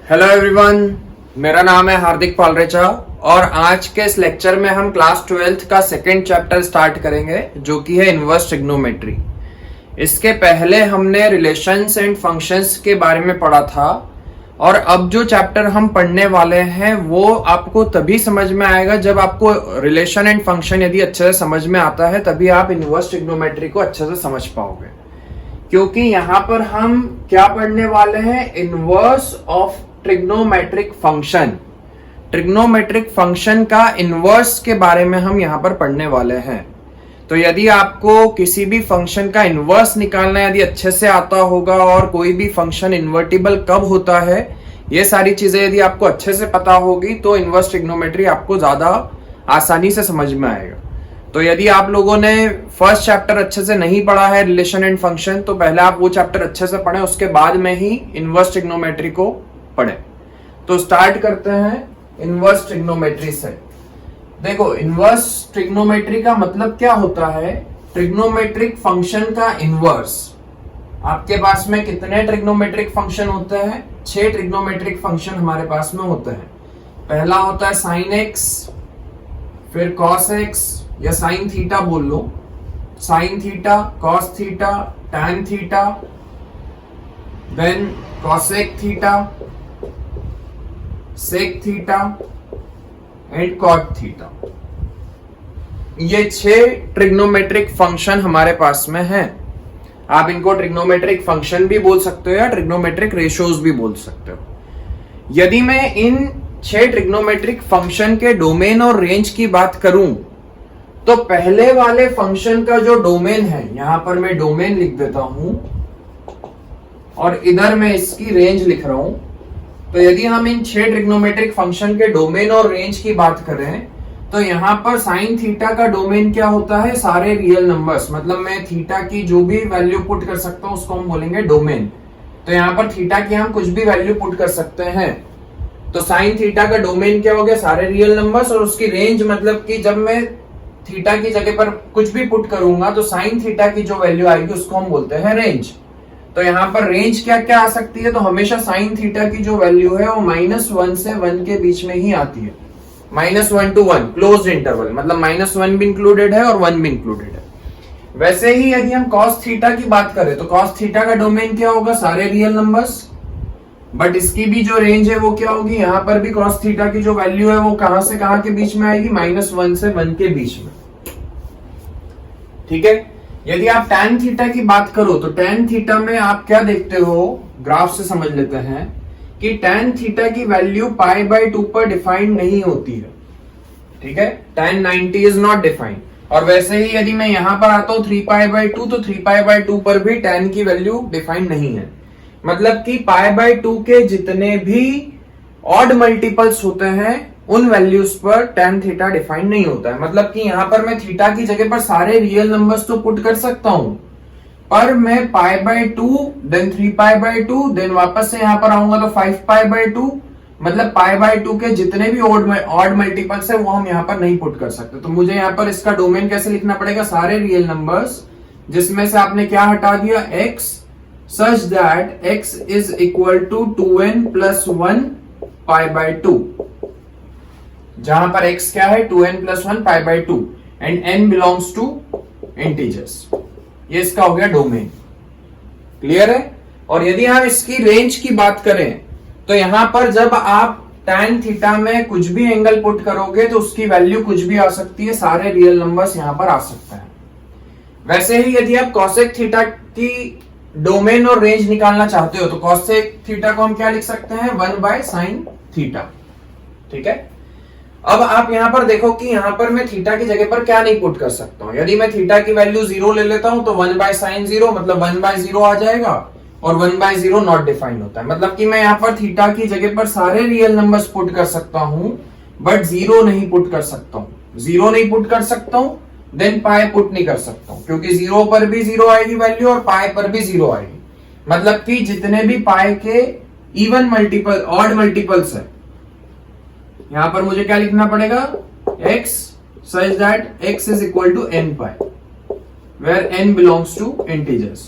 Hello everyone, मेरा नाम है हार्दिक पालरेचा और आज के इस लेक्चर में हम क्लास 12th का सेकेंड चैप्टर स्टार्ट करेंगे जो कि है इनवर्स ट्रिग्नोमेट्री। इसके पहले हमने रिलेशंस एंड फंक्शंस के बारे में पढ़ा था और अब जो चैप्टर हम पढ़ने वाले हैं वो आपको तभी समझ में आएगा जब आपको रिलेशन एंड फंक्शन यदि अच्छे से समझ में आता है, तभी आप इनवर्स ट्रिग्नोमेट्री को अच्छे से समझ पाओगे। क्योंकि यहाँ पर हम क्या पढ़ने वाले हैं, inverse of trigonometric function. Trigonometric function का इनवर्स के बारे में हम यहाँ पर पढ़ने वाले हैं। तो यदि आपको किसी भी फंक्शन का इनवर्स निकालना यदि अच्छे से आता होगा और कोई भी फंक्शन इन्वर्टिबल कब होता है, ये सारी चीजें यदि आपको अच्छे से पता होगी तो इनवर्स ट्रिग्नोमेट्री आपको ज्यादा आसानी से समझ में आएगा। तो यदि आप लोगों ने फर्स्ट चैप्टर अच्छे से नहीं पढ़ा है रिलेशन एंड फंक्शन, तो पहले आप वो चैप्टर अच्छे से पढ़ें, उसके बाद में ही इनवर्स ट्रिग्नोमेट्री को पढ़ें। तो स्टार्ट करते हैं इनवर्स ट्रिग्नोमेट्री से। देखो, इनवर्स ट्रिग्नोमेट्री का मतलब क्या होता है, ट्रिग्नोमेट्रिक फंक्शन का इनवर्स। आपके पास में कितने ट्रिग्नोमेट्रिक फंक्शन होते हैं? 6 ट्रिग्नोमेट्रिक फंक्शन हमारे पास में होते हैं। पहला होता है साइन एक्स, फिर कॉस एक्स या साइन थीटा बोल लो, sine theta, cos theta, tan theta, then cosec theta, sec theta and cot theta. ये 6 ट्रिग्नोमेट्रिक फंक्शन हमारे पास में हैं। आप इनको ट्रिग्नोमेट्रिक फंक्शन भी बोल सकते हो या ट्रिग्नोमेट्रिक रेशियोज भी बोल सकते हो। यदि मैं इन 6 ट्रिग्नोमेट्रिक फंक्शन के डोमेन और रेंज की बात करूं, तो पहले वाले फंक्शन का जो डोमेन है, यहां पर मैं डोमेन लिख देता हूं और इधर मैं इसकी रेंज लिख रहा हूं। तो यदि हम इन 6 ट्रिग्नोमेट्रिक फंक्शन के डोमेन और रेंज की बात करें, तो यहां पर साइन थीटा का डोमेन क्या होता है, सारे रियल नंबर्स। मतलब मैं थीटा की जो भी वैल्यू पुट कर सकता हूं उसको हम बोलेंगे डोमेन। तो यहां पर थीटा की हम कुछ भी वैल्यू पुट कर सकते हैं। तो साइन थीटा का डोमेन क्या हो गया, सारे रियल नंबर्स। और उसकी रेंज मतलब कि जब मैं थीटा की जगह पर कुछ भी पुट करूंगा तो साइन थीटा की जो वैल्यू आएगी उसको हम बोलते हैं रेंज। तो यहाँ पर रेंज क्या क्या आ सकती है, तो हमेशा साइन थीटा की जो वैल्यू है वो -1 से 1 के बीच में ही आती है। -1 to 1 क्लोज्ड इंटरवल, मतलब -1 भी इंक्लूडेड है और 1 भी इंक्लूडेड है। वैसे ही यदि हम कॉस थीटा की बात करें तो कॉस थीटा का डोमेन क्या होगा, सारे रियल नंबर्स। बट इसकी भी जो रेंज है वो क्या होगी, यहाँ पर भी कॉस थीटा की जो वैल्यू है वो कहां से कहां के बीच में आएगी, -1 से 1 के बीच में। ठीक है। यदि आप tan थीटा की बात करो तो tan थीटा में आप क्या देखते हो, ग्राफ से समझ लेते हैं कि tan थीटा की वैल्यू π/2 पर डिफाइंड नहीं होती है। ठीक है, tan 90 इज नॉट डिफाइंड। और वैसे ही यदि मैं यहां पर आता हूं 3π/2, तो 3π/2 पर भी tan की वैल्यू डिफाइंड नहीं है। मतलब कि π/2 के जितने भी ऑड मल्टीपल्स होते हैं उन वैल्यूज पर tan थीटा डिफाइंड नहीं होता है। मतलब कि यहां पर मैं थीटा की जगह पर सारे रियल नंबर्स तो पुट कर सकता हूं, पर मैं π/2 देन 3π/2 देन वापस से यहां पर आऊंगा तो 5π/2, मतलब π/2 के जितने भी ऑड मल्टीपल्स है वो हम यहां पर नहीं पुट कर सकते। तो मुझे यहां पर इसका डोमेन कैसे लिखना पड़ेगा, सारे रियल नंबर्स जिसमें से आपने क्या हटा दिया, x, such that x is equal to 2n plus 1 π/2, जहां पर x क्या है, 2n plus 1 π/2 and n belongs to integers। ये इसका हो गया डोमेन। क्लियर है। और यदि हम इसकी रेंज की बात करें तो यहां पर जब आप tan थीटा में कुछ भी एंगल पुट करोगे तो उसकी वैल्यू कुछ भी आ सकती है, सारे रियल नंबर्स यहां पर आ सकते हैं। वैसे ही यदि आप cosec थीटा की डोमेन और रेंज निकालना चाहते हो तो cosec थीटा को हम क्या लिख सकते हैं, 1/sin थीटा। ठीक है। अब आप यहां पर देखो कि यहां पर मैं थीटा की जगह पर क्या नहीं पुट कर सकता हूं। यदि मैं थीटा की वैल्यू 0 ले लेता हूं तो 1/sin 0 मतलब 1/0 आ जाएगा और 1/0 नॉट डिफाइंड होता है। मतलब कि मैं यहां पर थीटा की जगह पर सारे रियल नंबर्स पुट कर सकता हूं बट 0 नहीं पुट कर सकता हूं। 0 नहीं पुट कर सकता हूं देन पाई पुट नहीं कर सकता हूं, क्योंकि 0 पर भी 0 आएगी वैल्यू और पाई पर भी 0 आएगी। मतलब कि जितने भी पाई के इवन मल्टीपल, ऑड मल्टीपल्स है, यहां पर मुझे क्या लिखना पड़ेगा, x such that x is equal to n pi where n belongs to integers।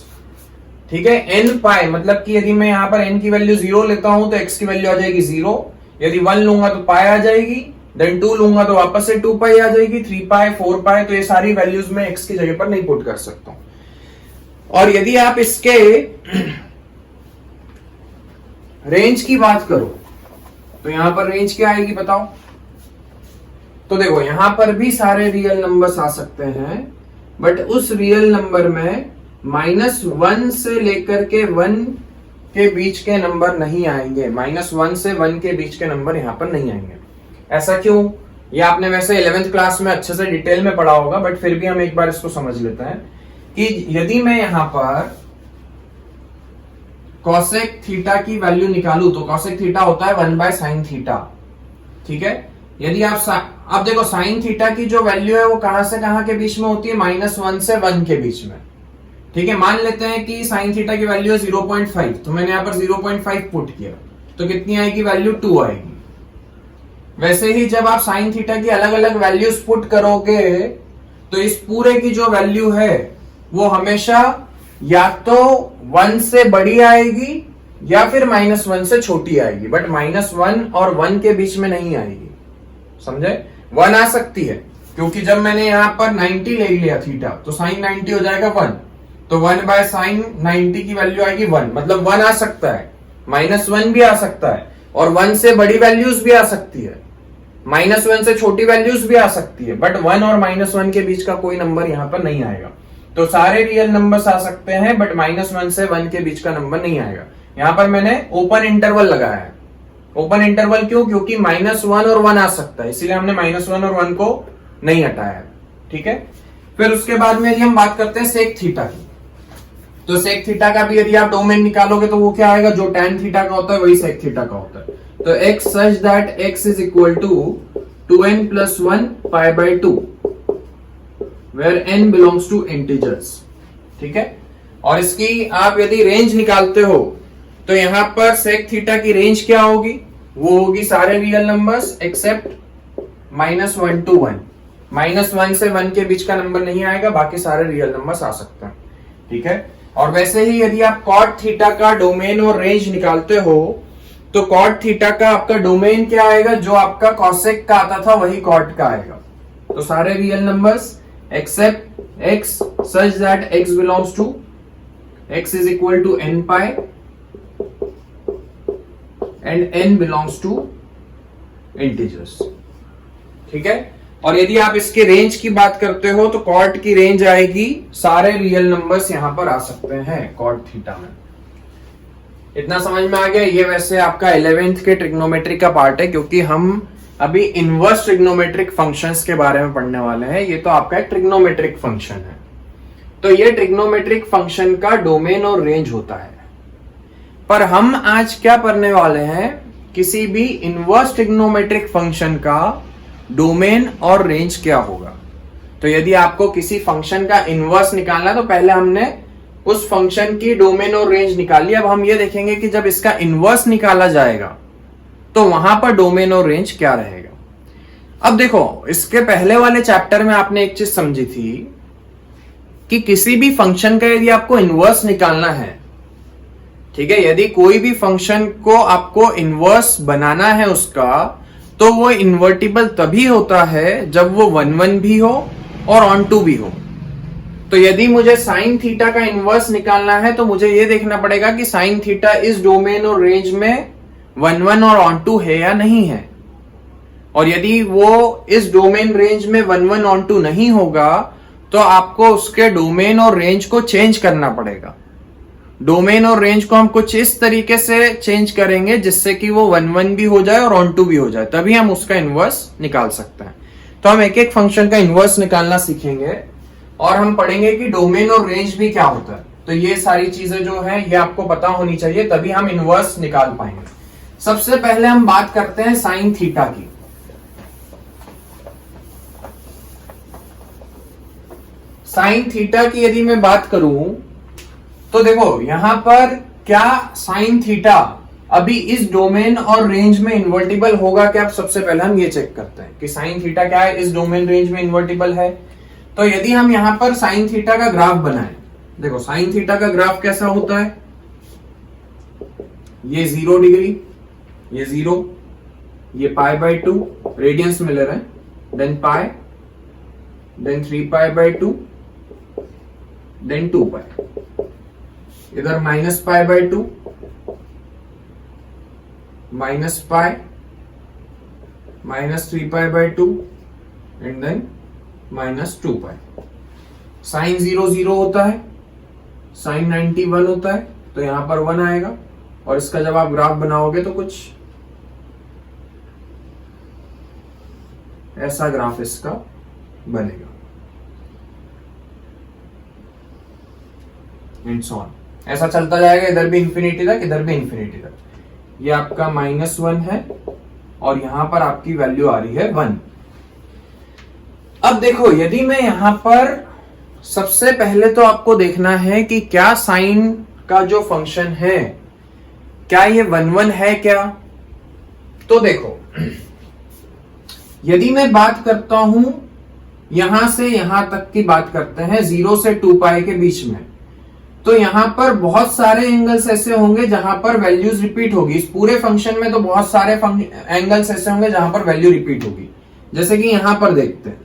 ठीक है। एन पाई मतलब कि यदि मैं यहां पर एन की वैल्यू 0 लेता हूं तो एक्स की वैल्यू आ जाएगी 0, यदि 1 लूंगा तो पाई आ जाएगी, देन 2 लूंगा तो वापस से 2 पाई आ जाएगी, 3 पाई 4 पाई, तो ये सारी वैल्यूज मैं एक्स की जगह पर नहीं पुट कर सकता हूं। और यदि आप इसके रेंज की बात करो तो यहां पर रेंज क्या आएगी बताओ। तो देखो यहां पर भी सारे रियल नंबर्स आ सकते हैं, बट उस रियल नंबर में -1 से लेकर के 1 के बीच के नंबर नहीं आएंगे, -1 से 1 के बीच के नंबर यहां पर नहीं आएंगे। ऐसा क्यों? ये आपने वैसे 11th क्लास में अच्छे से डिटेल में पढ़ा होगा, बट फिर भी हम एक बार इसको समझ लेते हैं कि यदि मैं यहां पर कॉसेक थीटा की वैल्यू निकालू तो कॉसेक थीटा होता है 1/sin थीटा, ठीक है। यदि आप देखो साइन थीटा की जो वैल्यू है वो कहां से कहां के बीच में होती है, -1 से 1 के बीच में, ठीक है। मान लेते हैं कि साइन थीटा की वैल्यू है 0.5, तो मैंने यहां पर 0.5 पुट किया तो कितनी आएगी वैल्यू, 2 आएगी। वैसे ही जब आप साइन थीटा की अलग अलग वैल्यूज पुट करोगे तो इस पूरे की जो वैल्यू है वो हमेशा या तो 1 से बड़ी आएगी या फिर -1 से छोटी आएगी, बट -1 और 1 के बीच में नहीं आएगी, समझे। 1 आ सकती है क्योंकि जब मैंने यहां पर 90 ले लिया थीटा तो साइन 90 हो जाएगा 1, तो 1/sin 90 की वैल्यू आएगी 1, मतलब 1 आ सकता है, -1 भी आ सकता है, और 1 से बड़ी वैल्यूज भी आ सकती है, -1 से छोटी वैल्यूज भी आ सकती है, बट 1 और -1 के बीच का कोई नंबर यहां पर नहीं आएगा। तो सारे रियल नंबर्स आ सकते हैं बट -1 से 1 के बीच का नंबर नहीं आएगा। यहां पर मैंने ओपन इंटरवल लगाया है। ओपन इंटरवल क्यों? क्योंकि -1 और 1 आ सकता है, इसीलिए हमने -1 और 1 को नहीं हटाया है, ठीक है। फिर उसके बाद में यदि हम बात करते हैं सेक थीटा की, तो सेक थीटा का भी यदि आप डोमेन निकालोगे तो वो क्या आएगा, जो tan थीटा का होता है वही सेक थीटा का होता है। तो x such that x is equal to 2n plus 1 pi/2 where n belongs to integers, ठीक है। और इसकी आप यदि रेंज निकालते हो तो यहां पर सेक थीटा की रेंज क्या होगी, वो होगी सारे रियल नंबर्स एक्सेप्ट -1 to 1, -1 से 1 के बीच का नंबर नहीं आएगा, बाकी सारे रियल नंबर्स आ सकते हैं, ठीक है। और वैसे ही यदि आप कॉट थीटा का डोमेन और रेंज निकालते हो तो कॉट थीटा का आपका डोमेन क्या आएगा, जो आपका कॉसेक का आता था वही कॉट का आएगा। तो सारे real numbers except x such that x belongs to x is equal to n pi and n belongs to integers, ठीक है। और यदि आप इसके रेंज की बात करते हो तो कॉट की रेंज आएगी, सारे रियल नंबर्स यहां पर आ सकते हैं कॉट थीटा में। इतना समझ में आ गया। ये वैसे आपका 11th के ट्रिग्नोमेट्रिक का पार्ट है, क्योंकि हम अभी इनवर्स ट्रिग्नोमेट्रिक फंक्शंस के बारे में पढ़ने वाले हैं। ये तो आपका एक ट्रिग्नोमेट्रिक फंक्शन है, तो ये ट्रिग्नोमेट्रिक फंक्शन का डोमेन और रेंज होता है। पर हम आज क्या पढ़ने वाले हैं, किसी भी इनवर्स ट्रिग्नोमेट्रिक फंक्शन का डोमेन और रेंज क्या होगा। तो यदि आपको किसी फंक्शन का इनवर्स निकालना है तो पहले हमने उस फंक्शन की डोमेन और रेंज निकाली। अब हम ये देखेंगे कि जब इसका इनवर्स निकाला जाएगा तो वहां पर डोमेन और रेंज क्या रहेगा। अब देखो, इसके पहले वाले चैप्टर में आपने एक चीज समझी थी कि किसी भी फंक्शन का यदि आपको इनवर्स निकालना है, ठीक है, यदि कोई भी फंक्शन को आपको इनवर्स बनाना है उसका, तो वो इन्वर्टिबल तभी होता है जब वो 1 भी हो और ऑन टू भी हो। तो यदि मुझे साइन थीटा का इनवर्स निकालना है तो मुझे ये देखना पड़ेगा कि साइन थीटा इस डोमेन और रेंज में 1 और ऑन टू है या नहीं है। और यदि वो इस डोमेन रेंज में 1 ऑन टू नहीं होगा तो आपको उसके डोमेन और रेंज को चेंज करना पड़ेगा। डोमेन और रेंज को हम कुछ इस तरीके से चेंज करेंगे जिससे कि वो 1 भी हो जाए और ऑन टू भी हो जाए, तभी हम उसका इनवर्स निकाल सकते हैं। तो हम एक एक फंक्शन का इनवर्स निकालना सीखेंगे और हम पढ़ेंगे कि डोमेन और रेंज भी क्या होता है। तो ये सारी चीजें जो है ये आपको पता होनी चाहिए, तभी हम इनवर्स निकाल पाएंगे। सबसे पहले हम बात करते हैं साइन थीटा की। साइन थीटा की यदि मैं बात करूं तो देखो यहां पर क्या साइन थीटा अभी इस डोमेन और रेंज में इन्वर्टिबल होगा क्या। सबसे पहले हम ये चेक करते हैं कि साइन थीटा क्या है, इस डोमेन रेंज में इन्वर्टिबल है। तो यदि हम यहां पर साइन थीटा का ग्राफ बनाएं, देखो साइन थीटा का ग्राफ कैसा होता है, ये 0 डिग्री, ये 0, ये पाई बाय 2, रेडियंस में ले रहे हैं, then pi, then 3 pi by 2, then 2 pi, इधर minus pi by 2, minus pi, minus 3 pi by 2 and then minus 2 pi. Sine 0 0 होता है, साइन 90 1 होता है, तो यहां पर 1 आएगा, और इसका जब आप ग्राफ बनाओगे तो कुछ ऐसा ग्राफ इसका बनेगा, एंड सो ऑन, ऐसा चलता जाएगा, इधर भी इंफिनिटी तक, इधर भी इंफिनिटी तक। ये आपका -1 है और यहां पर आपकी वैल्यू आ रही है 1। अब देखो, यदि मैं यहां पर सबसे पहले तो आपको देखना है कि क्या साइन का जो फंक्शन है, क्या ये 1 1 है क्या। तो देखो, यदि मैं बात करता हूं यहां से यहां तक की बात करते हैं, 0 से 2 पाई के बीच में, तो यहां पर बहुत सारे एंगल्स ऐसे होंगे जहां पर वैल्यूज रिपीट होगी। इस पूरे फंक्शन में तो बहुत सारे एंगल्स ऐसे होंगे जहां पर वैल्यू रिपीट होगी। जैसे कि यहां पर देखते हैं,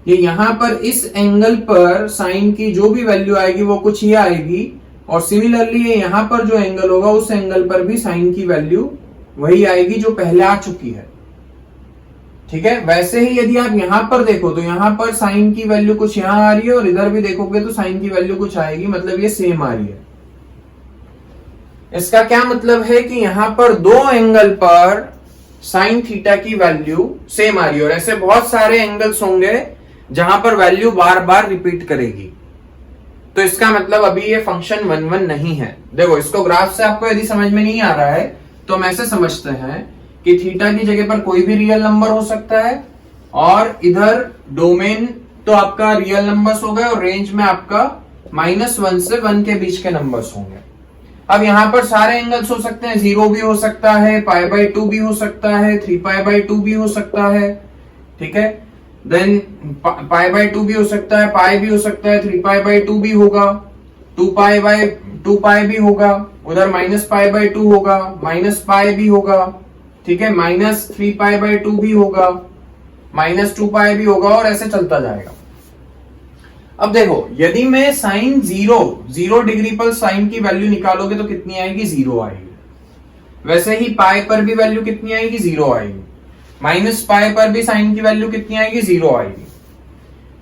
कि यहां पर इस एंगल पर साइन की जो भी वैल्यू आएगी वो कुछ ही आएगी, और सिमिलरली ये यहां पर जो एंगल होगा उस एंगल पर भी साइन की वैल्यू वही आएगी जो पहले आ चुकी है। ठीक है, वैसे ही यदि आप यहां पर देखो तो यहां पर साइन की वैल्यू कुछ यहां आ रही है, और इधर भी देखोगे तो साइन की वैल्यू कुछ आएगी, मतलब ये सेम आ रही है। इसका क्या मतलब है कि यहां पर दो एंगल पर साइन थीटा की वैल्यू सेम आ रही है, और ऐसे बहुत सारे एंगल्स होंगे जहां पर वैल्यू बार बार रिपीट करेगी। तो इसका मतलब अभी ये फंक्शन 1 1 नहीं है। देखो, इसको ग्राफ से आपको यदि समझ में नहीं आ रहा है तो हम ऐसे समझते हैं कि थीटा की जगह पर कोई भी रियल नंबर हो सकता है, और इधर डोमेन तो आपका रियल नंबर्स हो गए, और रेंज में आपका -1 से 1 के बीच के नंबर्स होंगे। अब यहां पर सारे एंगल्स हो सकते हैं, 0 भी हो सकता है, पाई बाय 2 भी हो सकता है, 3 पाई बाय 2 भी हो सकता है। ठीक है, देन पाई बाय 2 भी हो सकता है, पाई भी हो सकता है, 3 पाई बाय 2 भी होगा, 2 पाई बाय 2 पाई भी होगा, उधर माइनस पाई बाय 2 होगा, माइनस पाई भी होगा। ठीक है, -3 पाई बाय 2 भी होगा, -2 पाई भी होगा, और ऐसे चलता जाएगा। अब देखो, यदि मैं साइन 0 डिग्री पर साइन की वैल्यू निकालोगे तो कितनी आएगी, 0 आएगी। वैसे ही पाई पर भी वैल्यू कितनी आएगी, 0 आएगी। माइनस पाई पर भी साइन की वैल्यू कितनी आएगी, 0 आएगी।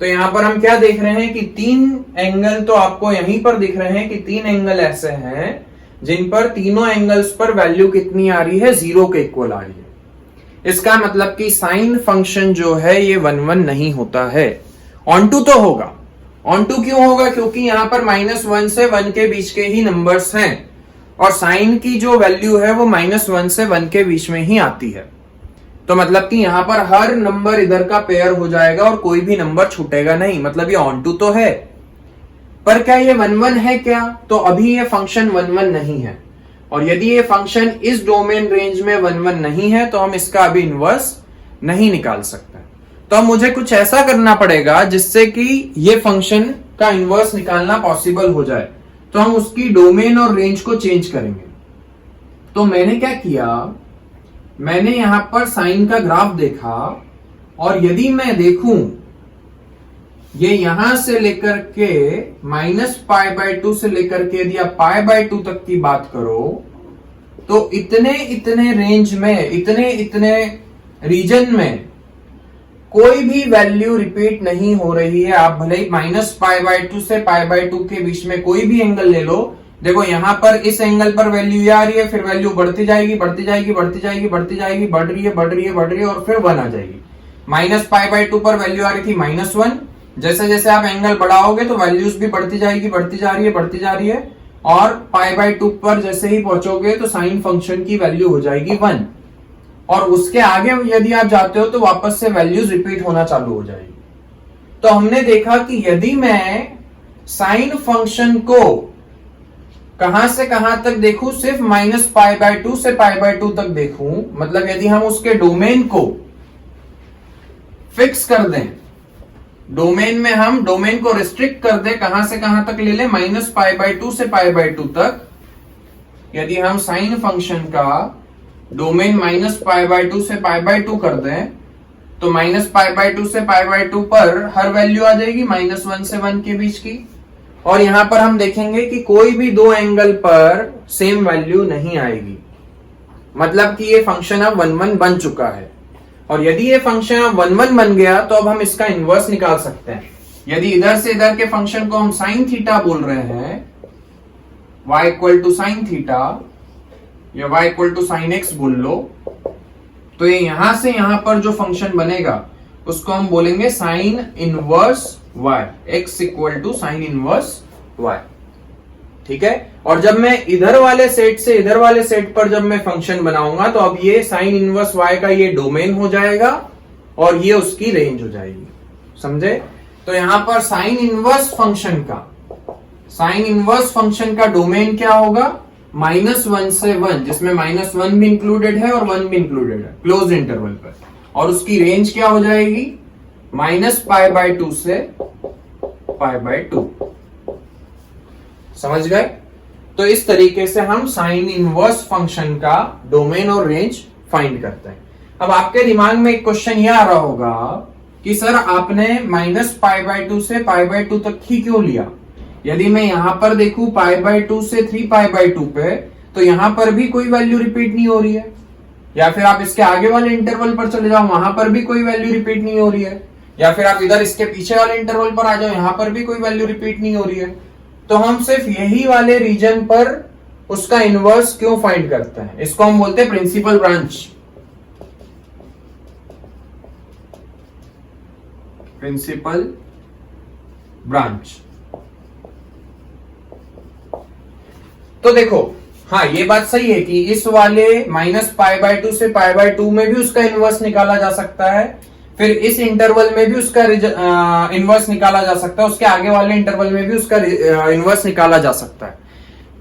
तो यहां पर हम क्या देख रहे हैं कि 3 एंगल तो आपको यहीं पर दिख रहे हैं कि 3 एंगल ऐसे हैं जिन पर तीनों एंगल्स पर वैल्यू कितनी आ रही है, 0 के इक्वल आ रही है। इसका मतलब कि साइन फंक्शन जो है ये 1 1 नहीं होता है। ऑन-टू तो होगा। ऑन-टू क्यों होगा, क्योंकि यहां पर -1 से 1 के बीच के ही नंबर्स हैं, और साइन की जो वैल्यू है वो -1 से 1 के बीच में ही आती है। तो मतलब कि यहां पर हर नंबर इधर का पेयर हो जाएगा और कोई भी नंबर छूटेगा नहीं, मतलब ये ऑन-टू तो है। पर क्या ये 1 1 है क्या, तो अभी ये फंक्शन 1 1 नहीं है। और यदि ये फंक्शन इस डोमेन रेंज में 1 1 नहीं है तो हम इसका अभी इनवर्स नहीं निकाल सकते। तो अब मुझे कुछ ऐसा करना पड़ेगा जिससे कि ये फंक्शन का इनवर्स निकालना पॉसिबल हो जाए। तो हम उसकी डोमेन और रेंज को चेंज करेंगे। तो मैंने क्या किया, मैंने यहां पर साइन का ग्राफ देखा, और यदि मैं देखूं ये यहां से लेकर के -पाई बाय 2 से लेकर के यदि आप पाई बाय 2 तक की बात करो, तो इतने इतने रेंज में, इतने इतने रीजन में कोई भी वैल्यू रिपीट नहीं हो रही है। आप भले ही -पाई बाय 2 से पाई बाय 2 के बीच में कोई भी एंगल ले लो, देखो यहां पर इस एंगल पर वैल्यू आ रही है, फिर वैल्यू बढ़ती जाएगी, बढ़ती जाएगी, बढ़ती जाएगी, बढ़ती जाएगी, बढ़ रही है, बढ़ रही है, बढ़ रही है, और फिर 1 आ जाएगी। -पाई बाय 2 पर वैल्यू आ रही थी -1, जैसे जैसे आप एंगल बढ़ाओगे तो वैल्यूज भी बढ़ती जाएगी, बढ़ती जा रही है, बढ़ती जा रही है, और पाई बाय 2 पर जैसे ही पहुंचोगे तो साइन फंक्शन की वैल्यू हो जाएगी 1, और उसके आगे यदि आप जाते हो तो वापस से वैल्यूज रिपीट होना चालू हो जाएगी। तो हमने देखा कि यदि मैं साइन फंक्शन को कहां से कहां तक देखूं, सिर्फ -पाई बाय 2 से पाई बाय 2 तक देखूं, मतलब यदि हम उसके डोमेन को फिक्स कर दें डोमेन में हम डोमेन को रिस्ट्रिक्ट कर दे, कहां से कहां तक ले ले, -π/2 से π/2 तक। यदि हम साइन फंक्शन का डोमेन -π/2 से π/2 कर दें तो -π/2 से π/2 पर हर वैल्यू आ जाएगी -1 से 1 के बीच की। और यहां पर हम देखेंगे कि कोई भी दो एंगल पर सेम वैल्यू नहीं आएगी, मतलब कि ये फंक्शन अब 1 1 बन चुका है। और यदि ये फंक्शन अब 1 1 बन गया तो अब हम इसका इनवर्स निकाल सकते हैं। यदि इधर से इधर के फंक्शन को हम साइन थीटा बोल रहे हैं, y = साइन थीटा या y = साइन x बोल लो, तो ये यहां से यहां पर जो फंक्शन बनेगा उसको हम बोलेंगे sine inverse y, x = sine inverse y। ठीक है। और जब मैं इधर वाले सेट से इधर वाले सेट पर जब मैं फंक्शन बनाऊंगा तो अब ये साइन इनवर्स y का ये डोमेन हो जाएगा और ये उसकी रेंज हो जाएगी। समझे? तो यहां पर साइन इनवर्स फंक्शन का डोमेन क्या होगा, -1 से 1, जिसमें -1 भी इंक्लूडेड है और 1 भी इंक्लूडेड है क्लोज इंटरवल पर। और उसकी रेंज क्या हो जाएगी, -π/2 से π/2। समझ गए? तो इस तरीके से हम साइन इनवर्स फंक्शन का डोमेन और रेंज फाइंड करते हैं। अब आपके दिमाग में एक क्वेश्चन यह आ रहा होगा कि सर आपने -π/2 से π/2 तक ही क्यों लिया? यदि मैं यहां पर देखूं π/2 से 3π/2 पे, तो यहां पर भी कोई वैल्यू रिपीट नहीं हो रही है। या फिर आप इसके आगे वाले इंटरवल पर चले जाओ, वहां पर भी कोई वैल्यू रिपीट नहीं हो रही है। या फिर आप इधर इसके पीछे वाले इंटरवल पर आ जाओ, यहां पर भी कोई वैल्यू रिपीट नहीं हो रही है। तो हम सिर्फ यही वाले रीजन पर उसका इनवर्स क्यों फाइंड करते हैं? इसको हम बोलते हैं प्रिंसिपल ब्रांच। Principal branch. तो देखो, हाँ ये बात सही है कि इस वाले -π/2 से π/2 में भी उसका इनवर्स निकाला जा सकता है, फिर इस इंटरवल में भी उसका इनवर्स निकाला जा सकता है, उसके आगे वाले इंटरवल में भी उसका इनवर्स निकाला जा सकता है।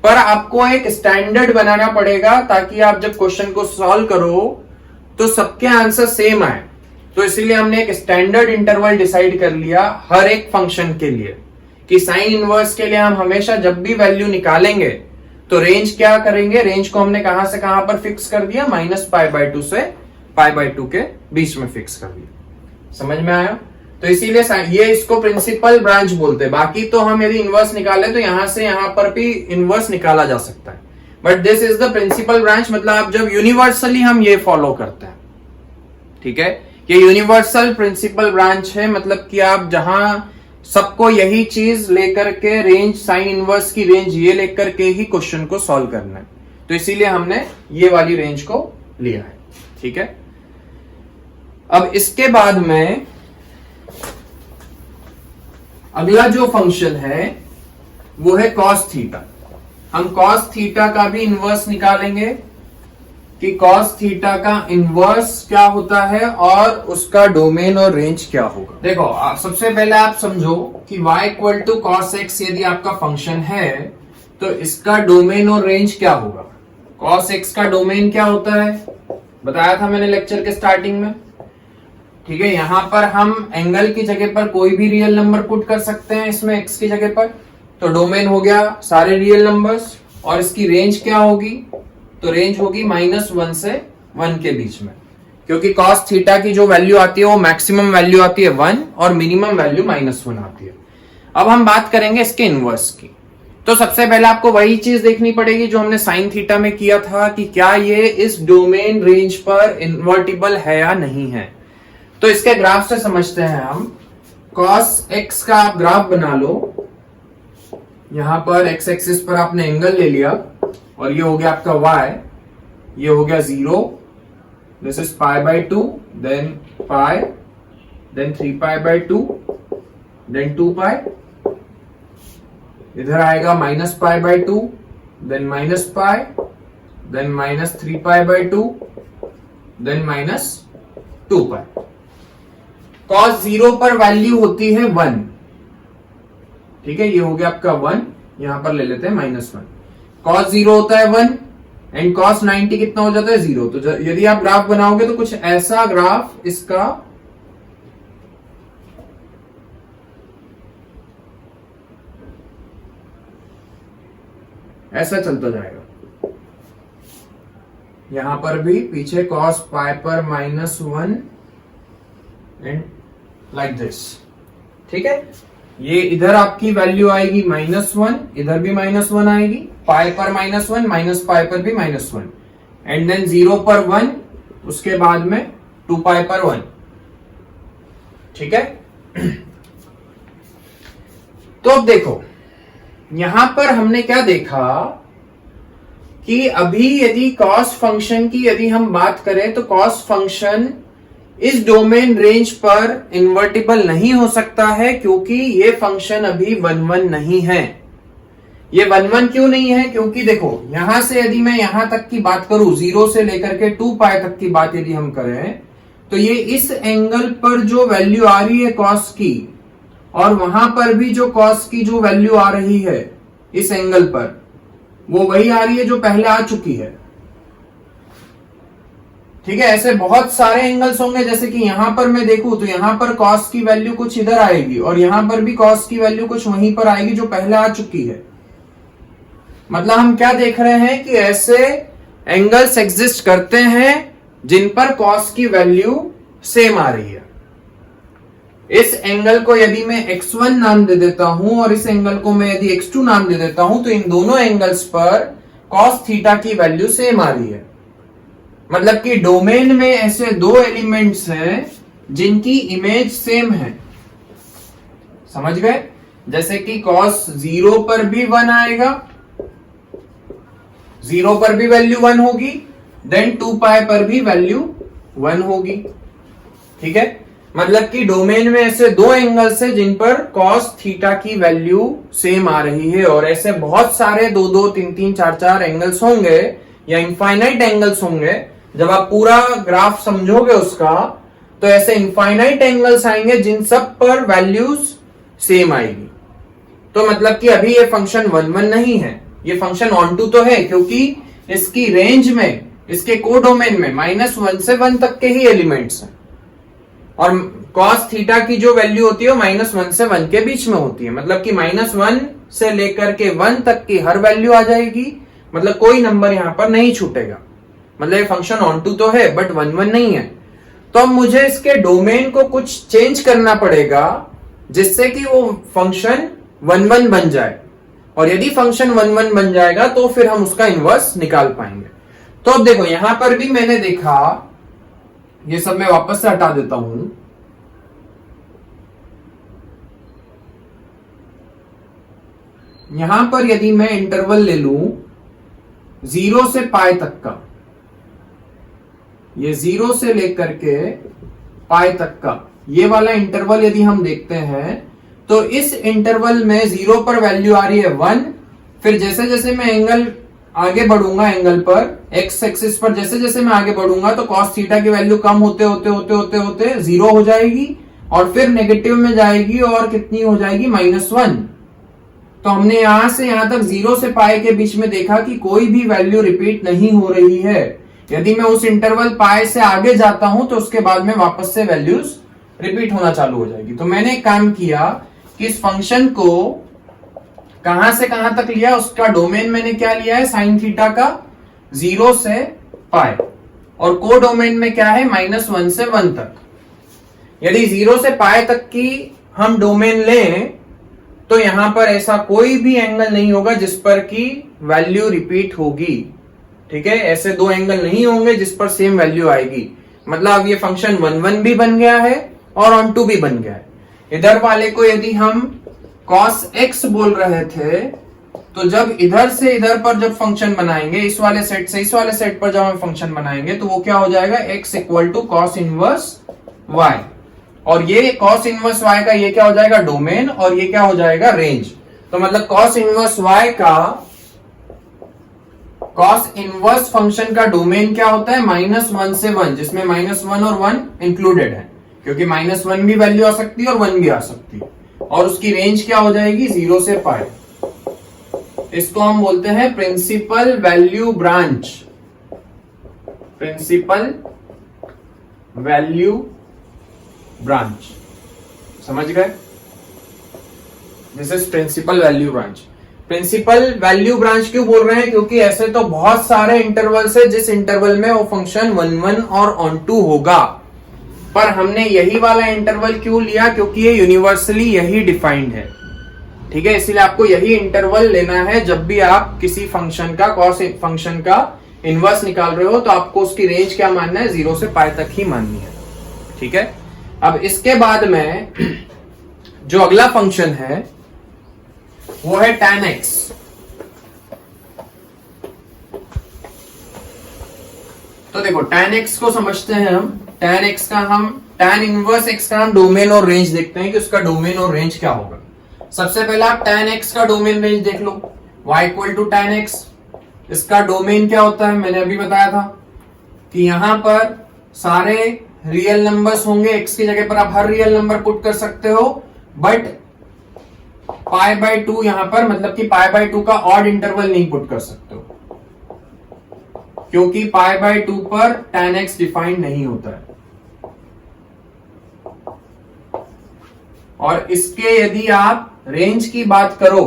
पर आपको एक स्टैंडर्ड बनाना पड़ेगा ताकि आप जब क्वेश्चन को सॉल्व करो तो सबके आंसर सेम आए। तो इसीलिए हमने एक स्टैंडर्ड इंटरवल डिसाइड कर लिया हर एक फंक्शन के लिए कि साइन इनवर्स के लिए हम हमेशा जब भी वैल्यू निकालेंगे तो रेंज क्या करेंगे, रेंज को हमने कहां से कहां पर फिक्स कर दिया, -π/2 से π/2 के बीच में फिक्स कर दिया। समझ में आया? तो इसीलिए ये इसको प्रिंसिपल ब्रांच बोलते हैं। बाकी तो हम यदि इनवर्स निकाले तो यहां से यहां पर भी इनवर्स निकाला जा सकता है, but this is the principal branch. मतलब आप जब यूनिवर्सली हम ये फॉलो करते हैं, ठीक है, ये यूनिवर्सल प्रिंसिपल ब्रांच है। मतलब कि आप जहां सबको यही चीज लेकर के रेंज, साइन इनवर्स की रेंज ये लेकर के ही क्वेश्चन को सॉल्व करना है, तो इसीलिए हमने ये वाली रेंज को लिया है। ठीक है। अब इसके बाद में अगला जो फंक्शन है वो है cos थीटा। हम cos थीटा का भी इनवर्स निकालेंगे कि cos थीटा का इनवर्स क्या होता है और उसका डोमेन और रेंज क्या होगा। देखो, सबसे पहले आप समझो कि y = cos x यदि आपका फंक्शन है तो इसका डोमेन और रेंज क्या होगा। cos x का डोमेन क्या होता है बताया था मैंने लेक्चर के स्टार्टिंग में। ठीक है, यहां पर हम एंगल की जगह पर कोई भी रियल नंबर पुट कर सकते हैं इसमें x की जगह पर, तो डोमेन हो गया सारे रियल नंबर्स। और इसकी रेंज क्या होगी, तो रेंज होगी -1 से 1 के बीच में, क्योंकि cos थीटा की जो वैल्यू आती है वो मैक्सिमम वैल्यू आती है 1 और मिनिमम वैल्यू -1 आती है। अब हम बात करेंगे इसके इनवर्स की। तो सबसे पहले आपको वही चीज देखनी पड़ेगी जो हमने साइन थीटा में किया था कि क्या ये इस डोमेन रेंज पर इन्वर्टिबल है या नहीं है। तो इसके ग्राफ से समझते हैं हम। cos x का आप ग्राफ बना लो, यहां पर x एक्सिस पर आपने एंगल ले लिया और ये हो गया आपका y, ये हो गया 0, this is π/2, then π, then 3π/2, then 2π, इधर आएगा -π/2, देन -π, देन -3π/2, देन -2π। cos 0 पर वैल्यू होती है 1। ठीक है, ये हो गया आपका 1, यहां पर ले लेते हैं -1। cos 0 होता है 1 एंड cos 90 कितना हो जाता है 0। तो यदि आप ग्राफ बनाओगे तो कुछ ऐसा ग्राफ इसका ऐसा चलता जाएगा। यहां पर भी पीछे cos पाई पर -1 एंड लाइक दिस। ठीक है, ये इधर आपकी वैल्यू आएगी -1, इधर भी -1 आएगी, पाई पर -1, माइनस पाई पर भी -1 एंड देन 0 पर 1, उसके बाद में 2 पाई पर 1। ठीक है, तो अब देखो यहां पर हमने क्या देखा कि अभी यदि cos फंक्शन की यदि हम बात करें तो cos फंक्शन इस डोमेन रेंज पर इन्वर्टिबल नहीं हो सकता है, क्योंकि ये फंक्शन अभी 1 नहीं है। ये 1 क्यों नहीं है? क्योंकि देखो यहां से यदि मैं यहां तक की बात करूं, 0 से लेकर के 2 पाई तक की बात यदि हम करें, तो ये इस एंगल पर जो वैल्यू आ रही है cos की, और वहां पर भी जो cos की जो वैल्यू आ रही है इस एंगल पर, वो वही आ रही है जो पहले आ चुकी है। ठीक है, ऐसे बहुत सारे एंगल्स होंगे, जैसे कि यहां पर मैं देखूं तो यहां पर cos की वैल्यू कुछ इधर आएगी और यहां पर भी cos की वैल्यू कुछ वहीं पर आएगी जो पहले आ चुकी है। मतलब हम क्या देख रहे हैं कि ऐसे एंगल्स एग्जिस्ट करते हैं जिन पर cos की वैल्यू सेम आ रही है। इस एंगल को यदि मैं x1 नाम दे देता हूं और इस एंगल को मैं यदि x2 नाम दे देता हूं, तो इन दोनों एंगल्स पर cos थीटा की वैल्यू सेम आ रही है। मतलब कि डोमेन में ऐसे दो एलिमेंट्स हैं जिनकी इमेज सेम है। समझ गए? जैसे कि cos 0 पर भी 1 आएगा, 0 पर भी वैल्यू 1 होगी, देन 2 पाई पर भी वैल्यू 1 होगी। ठीक है, मतलब कि डोमेन में ऐसे दो एंगल्स है जिन पर cos थीटा की वैल्यू सेम आ रही है, और ऐसे बहुत सारे 2 2 3 3 4 4 एंगल्स होंगे या इनफाइनाइट एंगल्स होंगे। जब आप पूरा ग्राफ समझोगे उसका, तो ऐसे इनफाइनाइट एंगल्स आएंगे जिन सब पर वैल्यूज सेम आएगी। तो मतलब कि अभी ये फंक्शन 1 नहीं है, ये फंक्शन ऑन टू तो है, क्योंकि इसकी रेंज में, इसके कोडोमेन में -1 से 1 तक के ही एलिमेंट्स हैं, और cos थीटा की जो वैल्यू होती है वो -1 से 1 के बीच में होती है। मतलब कि -1 से लेकर के 1 तक की हर वैल्यू आ जाएगी, मतलब कोई नंबर यहां पर नहीं छूटेगा। मतलब ये फंक्शन ऑन टू तो है बट 1 नहीं है। तो अब मुझे इसके डोमेन को कुछ चेंज करना पड़ेगा जिससे कि वो फंक्शन 1 बन जाए, और यदि फंक्शन 1 बन जाएगा तो फिर हम उसका इनवर्स निकाल पाएंगे। तो अब देखो यहां पर भी मैंने देखा, ये सब मैं वापस से हटा देता हूं। यहां पर यदि मैं इंटरवल ले लूं 0 से पाई तक का, ये 0 से लेकर के पाई तक का ये वाला इंटरवल यदि हम देखते हैं, तो इस इंटरवल में 0 पर वैल्यू आ रही है 1। फिर जैसे जैसे मैं एंगल आगे बढ़ूंगा, एंगल पर एक्स एक्सिस पर जैसे जैसे मैं आगे बढ़ूंगा, तो cos थीटा की वैल्यू कम होते होते होते होते होते 0 हो जाएगी, और फिर नेगेटिव में जाएगी और कितनी हो जाएगी? -1। तो हमने यहां से यहां तक 0 से पाई के बीच में देखा कि कोई भी वैल्यू रिपीट नहीं हो रही है। यदि मैं उस इंटरवल पाई से आगे जाता हूं तो उसके बाद में वापस से वैल्यूज रिपीट होना चालू हो जाएगी। तो मैंने एक काम किया कि इस फंक्शन को कहां से कहां तक लिया, उसका डोमेन मैंने क्या लिया है? साइन थीटा का 0 से पाई, और को डोमेन में क्या है? -1 से 1 तक। यदि 0 से पाई तक की हम डोमेन लें तो यहां पर ऐसा कोई भी एंगल नहीं होगा जिस पर की वैल्यू रिपीट होगी। ठीक है, ऐसे दो एंगल नहीं होंगे जिस पर सेम वैल्यू आएगी। मतलब अब ये फंक्शन 1 भी बन गया है और ऑन टू भी बन गया है। इधर वाले को यदि हम cos x बोल रहे थे, तो जब इधर से इधर पर जब फंक्शन बनाएंगे, इस वाले सेट से इस वाले सेट पर जब हम फंक्शन बनाएंगे, तो वो क्या हो जाएगा? x equal to cos inverse y, और ये cos इनवर्स y का ये क्या हो जाएगा? डोमेन, और ये क्या हो जाएगा? रेंज। तो मतलब cos इनवर्स y का, cos इनवर्स फंक्शन का डोमेन क्या होता है? -1 से 1, जिसमें -1 और 1 इंक्लूडेड है, क्योंकि -1 भी वैल्यू आ सकती है और 1 भी आ सकती है, और उसकी रेंज क्या हो जाएगी? 0 से पाई। इसको हम बोलते हैं principal value branch. Principal value branch, समझ गए? This is principal value branch. Principal value branch क्यों बोल रहे हैं? क्योंकि ऐसे तो बहुत सारे इंटरवल्स है जिस इंटरवल में वो फंक्शन 1 1 और ऑन टू होगा, पर हमने यही वाला इंटरवल क्यों लिया? क्योंकि ये यूनिवर्सली यही डिफाइंड है, ठीक है। इसलिए आपको यही इंटरवल लेना है जब भी आप किसी फंक्शन का कॉस फंक्शन का इनवर्स निकाल रहे हो, तो आपको उसकी रेंज क्या मानना है? 0 से पाई तक ही माननी है, ठीक है। अब इसके बाद में जो अगला फंक्शन है वो है tan x। तो देखो tan x को समझते हैं हम। tan इनवर्स x का हम डोमेन और रेंज देखते हैं कि उसका डोमेन और रेंज क्या होगा। सबसे पहले आप tan x का डोमेन रेंज देख लो, y equal to tan x। इसका डोमेन क्या होता है? मैंने अभी बताया था कि यहां पर सारे रियल नंबर्स होंगे, x की जगह पर आप हर रियल नंबर पुट कर सकते हो, बट π/2 यहां पर मतलब कि π/2 का ऑड इंटरवल नहीं पुट कर सकते हो, क्योंकि π/2 पर tan x डिफाइंड नहीं होता है। और इसके यदि आप रेंज की बात करो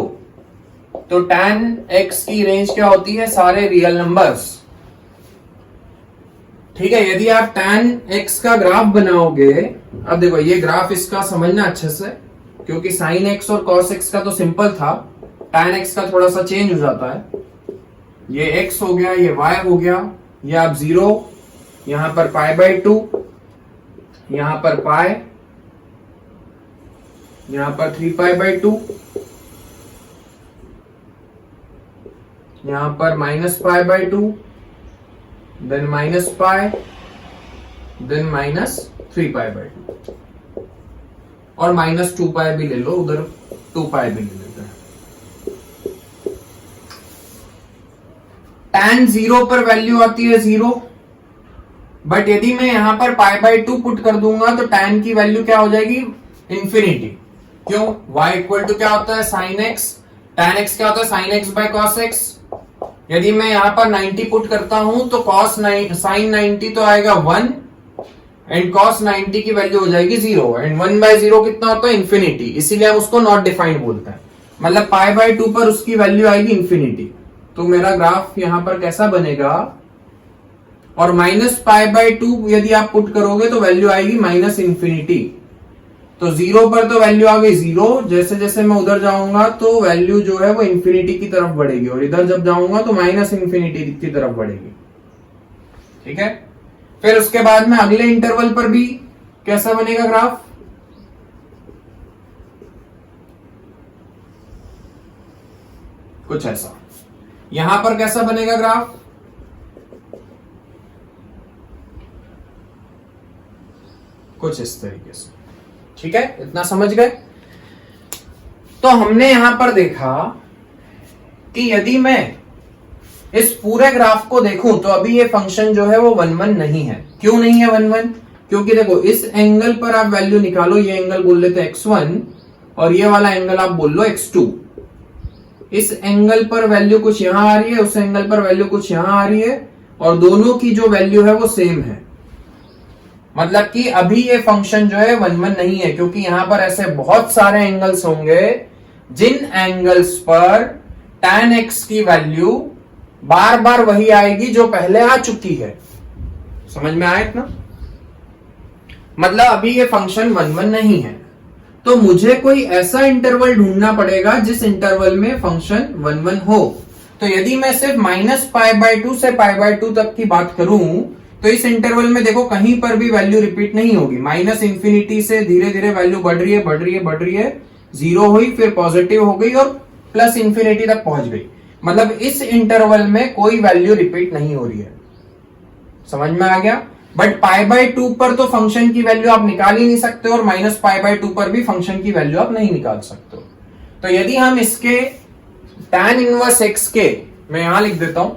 तो tan x की रेंज क्या होती है? सारे रियल नंबर्स, ठीक है। यदि आप tan x का ग्राफ बनाओगे, अब देखो ये ग्राफ इसका समझना अच्छे से, क्योंकि sin x और cos x का तो सिंपल था, tan x का थोड़ा सा चेंज हो जाता है। ये x हो गया, ये y हो गया, ये आप 0, यहां पर π/2, यहां पर पाई, यहां पर 3π/2, यहां पर -π/2, देन -π, देन -3π/2, और -2π भी ले लो, उधर 2π भी ले लेते हैं। tan 0 पर वैल्यू आती है 0, बट यदि मैं यहां पर π/2 पुट कर दूंगा तो tan की वैल्यू क्या हो जाएगी? इंफिनिटी। क्यों? y इक्वल टू क्या होता है? sin x। tan x क्या होता है? sin x by cos x। यदि मैं यहां पर 90 पुट करता हूं तो sin 90 तो आएगा 1 एंड cos 90 की वैल्यू हो जाएगी 0, एंड 1/0 कितना होता है? इंफिनिटी। इसीलिए हम उसको नॉट डिफाइंड बोलते हैं, मतलब π/2 पर उसकी वैल्यू आएगी इंफिनिटी। तो मेरा ग्राफ यहां पर कैसा बनेगा? और -π/2 यदि आप पुट करोगे तो वैल्यू आएगी -इंफिनिटी। तो 0 पर तो वैल्यू आ गई 0, जैसे जैसे मैं उधर जाऊंगा तो वैल्यू जो है वो इंफिनिटी की तरफ बढ़ेगी, और इधर जब जाऊंगा तो -इंफिनिटी की तरफ बढ़ेगी, ठीक है। फिर उसके बाद में अगले इंटरवल पर भी कैसा बनेगा ग्राफ? कुछ ऐसा। यहां पर कैसा बनेगा ग्राफ? कुछ इस तरीके से, ठीक है। इतना समझ गए? तो हमने यहां पर देखा कि यदि मैं इस पूरे ग्राफ को देखूं तो अभी ये फंक्शन जो है वो 1 1 नहीं है। क्यों नहीं है 1 1? क्योंकि देखो इस एंगल पर आप वैल्यू निकालो, ये एंगल बोल लेते हैं x1 और ये वाला एंगल आप बोल लो x2। इस एंगल पर वैल्यू कुछ यहां आ रही है, उस एंगल पर वैल्यू कुछ यहां आ रही है, और दोनों की जो वैल्यू है वो सेम है। मतलब कि अभी ये फंक्शन जो है 1 1 नहीं है, क्योंकि यहां पर ऐसे बहुत सारे एंगल्स होंगे जिन एंगल्स पर tan x की वैल्यू बार बार वही आएगी जो पहले आ चुकी है। समझ में आया इतना? मतलब अभी ये फंक्शन 1 1 नहीं है, तो मुझे कोई ऐसा इंटरवल ढूंढना पड़ेगा जिस इंटरवल में फंक्शन 1 1 हो। तो यदि मैं सिर्फ -π/2 से π/2 तक की बात करूं तो इस इंटरवल में देखो कहीं पर भी वैल्यू रिपीट नहीं होगी। -इंफिनिटी से धीरे धीरे वैल्यू बढ़ रही है, बढ़ रही है, बढ़ रही है, 0 हुई, फिर पॉजिटिव हो गई और +इंफिनिटी तक पहुंच गई। मतलब इस इंटरवल में कोई वैल्यू रिपीट नहीं हो रही है। समझ में आ गया? बट π/2 पर तो फंक्शन की वैल्यू आप निकाल ही नहीं सकते, और -π/2 पर भी फंक्शन की वैल्यू आप नहीं निकाल सकते। तो यदि हम इसके tan इनवर्स x के, मैं यहां लिख देता हूं,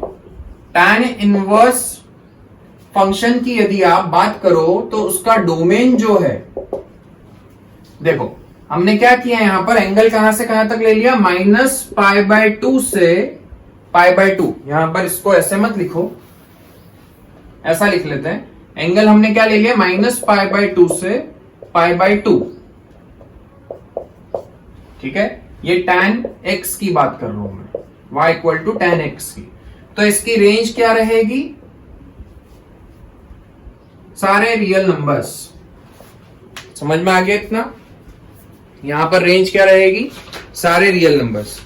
tan इनवर्स फंक्शन की यदि आप बात करो तो उसका डोमेन जो है, देखो हमने क्या किया यहां पर, एंगल कहां से कहां तक ले लिया? -π/2 से π/2। यहां पर इसको ऐसे मत लिखो, ऐसा लिख लेते हैं। एंगल हमने क्या ले लिया? -π/2 से π/2, ठीक है। ये tan x की बात कर रहा हूं मैं, y equal to tan x की, तो इसकी रेंज क्या रहेगी? सारे रियल नंबर्स। समझ में आ गया इतना? यहां पर रेंज क्या रहेगी? सारे रियल नंबर्स।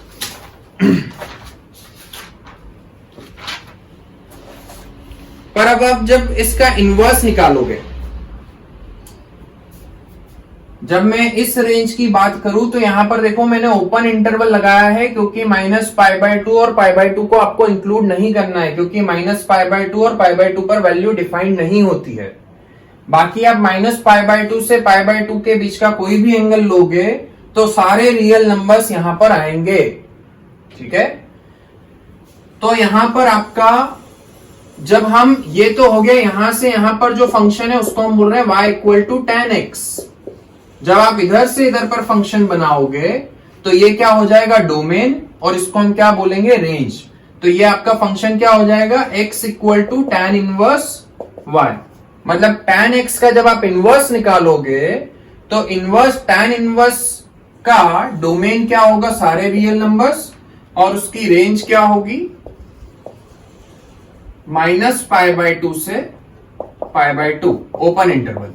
पर अब आप जब इसका इनवर्स निकालोगे, जब मैं इस रेंज की बात करूं तो यहां पर देखो मैंने ओपन इंटरवल लगाया है, क्योंकि -π/2 और π/2 को आपको इंक्लूड नहीं करना है, क्योंकि -π/2 और π/2 पर वैल्यू डिफाइंड नहीं होती है। बाकी आप -π/2 से π/2 के बीच का कोई भी एंगल लोगे तो सारे रियल नंबर्स यहां पर आएंगे। ठीक है, तो यहां पर आपका जब हम, ये तो हो गया यहां से यहां पर जो फंक्शन है उसको हम बोल रहे हैं y equal to tan x। जब आप इधर से इधर पर फंक्शन बनाओगे तो ये क्या हो जाएगा? डोमेन, और इसको हम क्या बोलेंगे? रेंज। तो ये आपका फंक्शन क्या हो जाएगा? x equal to tan inverse y। मतलब tan x का जब आप इनवर्स निकालोगे तो इनवर्स tan इनवर्स का डोमेन क्या होगा? सारे रियल नंबर्स, और उसकी रेंज क्या होगी? -π/2 से π/2 ओपन इंटरवल।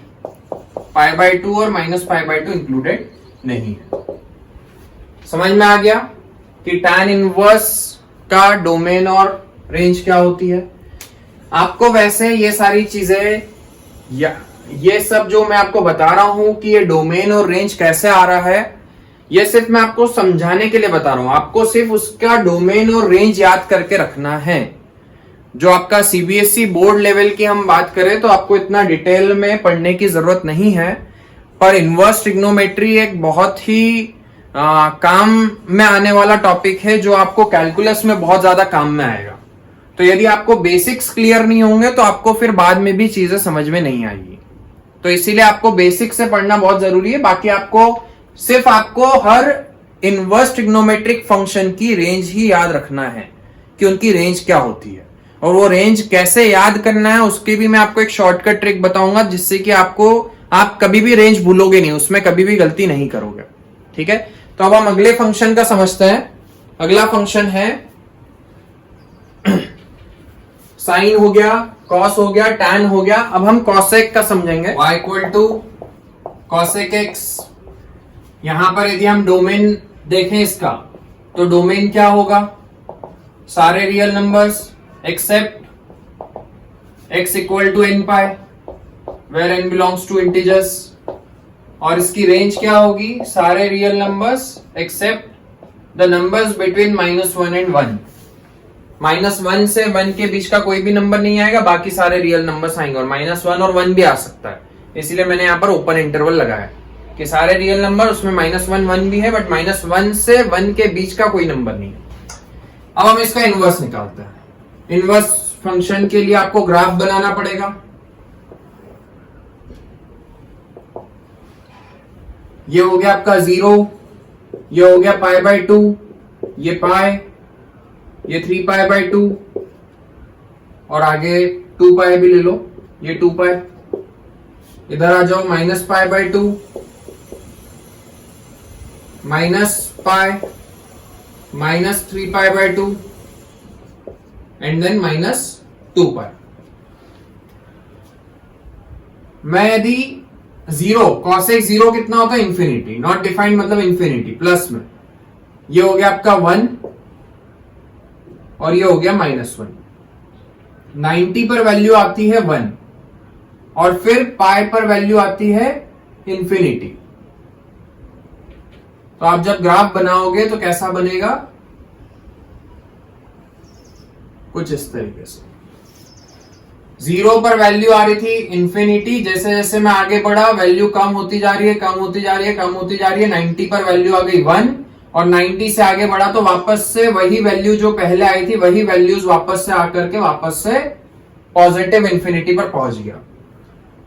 π/2 और -π/2 इंक्लूडेड नहीं है। समझ में आ गया कि tan इनवर्स का डोमेन और रेंज क्या होती है? आपको वैसे ये सारी चीजें, या ये सब जो मैं आपको बता रहा हूं कि ये डोमेन और रेंज कैसे आ रहा है, ये सिर्फ मैं आपको समझाने के लिए बता रहा हूं। आपको सिर्फ उसका डोमेन और रेंज याद करके रखना है। जो आपका सीबीएसई बोर्ड लेवल की हम बात करें तो आपको इतना डिटेल में पढ़ने की जरूरत नहीं है, पर इनवर्स ट्रिग्नोमेट्री एक बहुत ही काम में आने वाला टॉपिक है, जो आपको कैलकुलस में बहुत ज्यादा काम में आएगा। तो यदि आपको बेसिक्स क्लियर नहीं होंगे तो आपको फिर बाद में भी चीजें समझ में नहीं आएगी। तो इसीलिए आपको बेसिक से पढ़ना बहुत जरूरी है। बाकी आपको हर इनवर्स ट्रिग्नोमेट्रिक फंक्शन की रेंज ही याद रखना है कि उनकी रेंज क्या होती है, और वो रेंज कैसे याद करना है उसकी भी मैं आपको एक शॉर्टकट ट्रिक बताऊंगा, जिससे कि आप कभी भी रेंज भूलोगे नहीं, उसमें कभी भी गलती नहीं करोगे। ठीक है, तो अब हम अगले फंक्शन का समझते हैं। अगला फंक्शन है साइन हो गया, कॉस हो गया, टैन हो गया। अब हम कॉसेक का समझेंगे। y equal to cosec x। यहां पर यदि हम डोमेन देखें इसका, तो डोमेन क्या होगा? सारे real numbers except x equal to n pi, where n belongs to integers. और इसकी रेंज क्या होगी? सारे real numbers except the numbers between -1 and 1। -1 से 1 के बीच का कोई भी नंबर नहीं आएगा, बाकी सारे रियल नंबर्स आएंगे, और -1 और 1 भी आ सकता है। इसीलिए मैंने यहाँ पर ओपन इंटरवल लगाया कि सारे रियल नंबर, उसमें -1 1 भी है, बट -1 से 1 के बीच का कोई नंबर नहीं है। अब हम इसका इनवर्स निकालते हैं। इनवर्स फंक्शन के लिए आपको ग्राफ बनाना पड़ेगा। ये हो गया आपका 0, ये हो गया π/2, ये पाई, ये 3π/2, और आगे 2π भी ले लो, ये 2π। इधर आ जाओ, -π/2, -π, -3π/2 एंड देन -2π। मैं यदि 0, कॉसेक 0 कितना होता है? इंफिनिटी, नॉट डिफाइंड मतलब इंफिनिटी, प्लस में ये हो गया आपका 1, और ये हो गया -1। 90 पर वैल्यू आती है 1, और फिर पाई पर वैल्यू आती है इंफिनिटी। तो आप जब ग्राफ बनाओगे तो कैसा बनेगा? कुछ इस तरीके से। 0 पर वैल्यू आ रही थी इंफिनिटी, जैसे जैसे मैं आगे बढ़ा वैल्यू कम होती जा रही है, कम होती जा रही है, कम होती जा रही है। 90 पर वैल्यू आ गई 1, और 90 से आगे बढ़ा तो वापस से वही वैल्यू जो पहले आई थी, वही वैल्यूज वापस से आकर के वापस से पॉजिटिव इंफिनिटी पर पहुंच गया।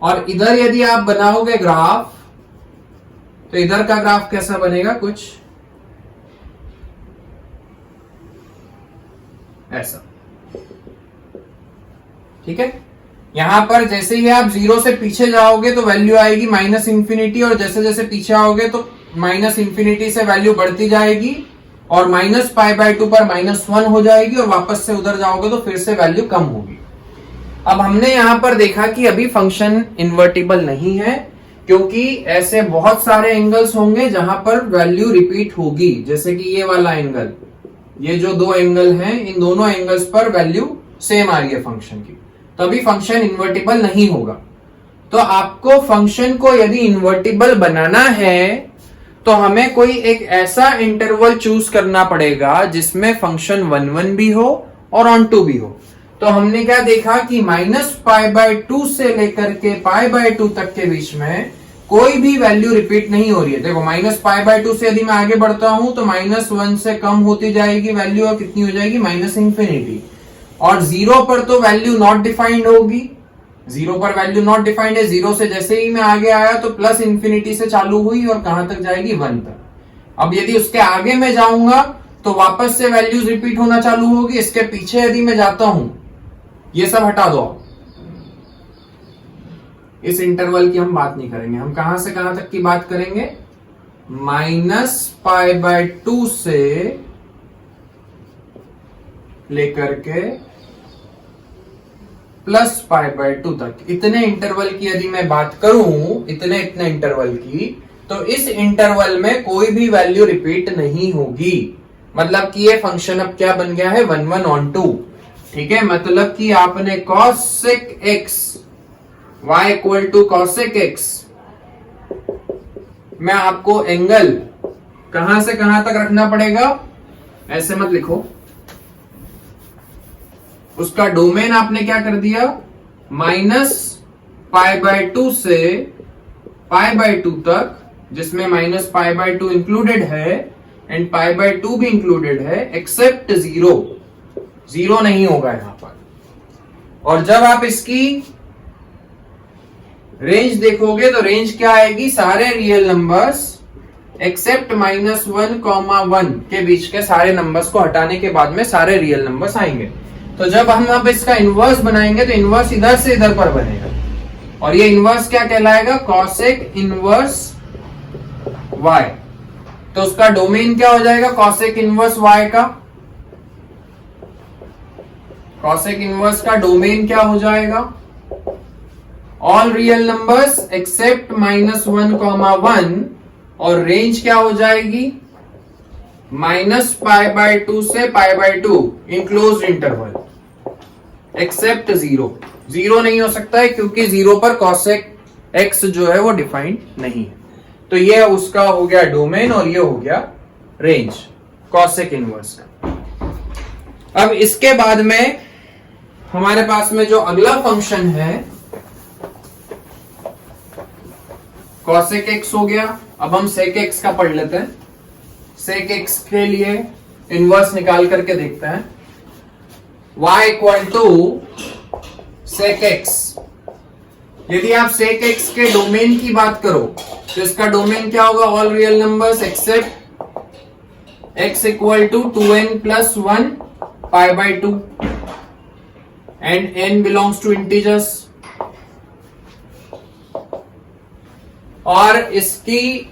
और इधर यदि आप बनाओगे ग्राफ, तो इधर का ग्राफ कैसा बनेगा? कुछ ऐसा। ठीक है, यहां पर जैसे ही आप 0 से पीछे जाओगे तो वैल्यू आएगी -इंफिनिटी, और जैसे जैसे पीछे आओगे तो माइनस इंफिनिटी से वैल्यू बढ़ती जाएगी और माइनस पाई बाय 2 पर -1 हो जाएगी और वापस से उधर जाओगे तो फिर से वैल्यू कम होगी। अब हमने यहां पर देखा कि अभी फंक्शन इन्वर्टिबल नहीं है, क्योंकि ऐसे बहुत सारे एंगल्स होंगे जहां पर वैल्यू रिपीट होगी, जैसे कि ये वाला एंगल, ये जो दो एंगल हैं, इन दोनों एंगल्स पर वैल्यू सेम आ रही है फंक्शन की, तो अभी फंक्शन इन्वर्टिबल नहीं होगा। तो आपको फंक्शन को यदि इन्वर्टिबल बनाना है तो हमें कोई एक ऐसा इंटरवल चूज करना पड़ेगा जिसमें फंक्शन 1 भी हो और ऑन टू भी हो। तो हमने क्या देखा कि -π/2 से लेकर के π/2 तक के बीच में कोई भी वैल्यू रिपीट नहीं हो रही है। देखो -π/2 से यदि मैं आगे बढ़ता हूं तो -1 से कम होती जाएगी वैल्यू और कितनी हो जाएगी -∞, और 0 पर तो वैल्यू नॉट डिफाइंड होगी, 0 पर वैल्यू नॉट डिफाइंड है। 0 से जैसे ही मैं आगे आया तो +∞ से चालू हुई और कहां तक जाएगी 1 तक। अब यदि उसके आगे मैं जाऊंगा तो वापस से वैल्यूज रिपीट होना चालू होगी। इसके पीछे यदि मैं जाता हूं, ये सब हटा दो, इस इंटरवल की हम बात नहीं करेंगे। हम कहां से कहां तक की बात करेंगे, -π/2 से लेकर के +π/2 तक, इतने इंटरवल की यदि मैं बात करूं, इतने इंटरवल की, तो इस इंटरवल में कोई भी वैल्यू रिपीट नहीं होगी। मतलब कि ये फंक्शन अब क्या बन गया है, 1 ऑन 2। ठीक है, मतलब कि आपने cos x y = cos x में आपको एंगल कहां से कहां तक रखना पड़ेगा, ऐसे मत लिखो, उसका डोमेन आपने क्या कर दिया, -π/2 से π/2 तक, जिसमें -π/2 इंक्लूडेड है एंड π/2 भी इंक्लूडेड है, एक्सेप्ट 0 नहीं होगा यहां पर। और जब आप इसकी रेंज देखोगे तो रेंज क्या आएगी, सारे रियल नंबर्स एक्सेप्ट -1, 1 के बीच के सारे नंबर्स को हटाने के बाद में सारे रियल नंबर्स आएंगे। तो जब हम अब इसका इनवर्स बनाएंगे तो इनवर्स इधर से इधर पर बनेगा, और ये इनवर्स क्या कहलाएगा, cosec इनवर्स y। तो उसका डोमेन क्या हो जाएगा, cosec इनवर्स y का, cosec इनवर्स का डोमेन क्या हो जाएगा, ऑल रियल नंबर्स एक्सेप्ट -1, 1, और रेंज क्या हो जाएगी, -π/2 से π/2 इन क्लोज इंटरवल एक्सेप्ट 0 नहीं हो सकता है, क्योंकि 0 पर cosec x जो है वो डिफाइंड नहीं है। तो ये उसका हो गया डोमेन और ये हो गया रेंज cosec इनवर्स का। अब इसके बाद में हमारे पास में जो अगला फंक्शन है cosec x हो गया। अब हम sec x का पढ़ लेते हैं। sec x के लिए इनवर्स निकाल करके देखते हैं, y = sec x। यदि आप sec x के डोमेन की बात करो तो इसका डोमेन क्या होगा, all real numbers except x = 2n + 1 π/2 and n belongs to integers। और इसकी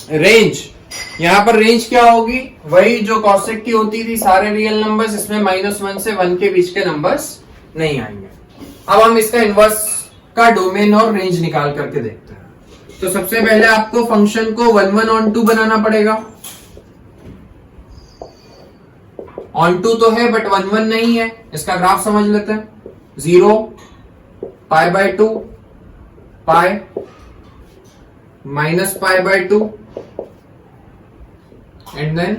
रेंज, यहां पर रेंज क्या होगी, वही जो cosec की होती थी, सारे रियल नंबर्स, इसमें -1 से 1 के बीच के नंबर्स नहीं आएंगे। अब हम इसका इनवर्स का डोमेन और रेंज निकाल करके देखते हैं। तो सबसे पहले आपको फंक्शन को 1 ऑन 2 बनाना पड़ेगा। ऑन 2 तो है बट 1 नहीं है, इसका ग्राफ समझ लेते हैं। 0 π/2 पाई -π/2 and then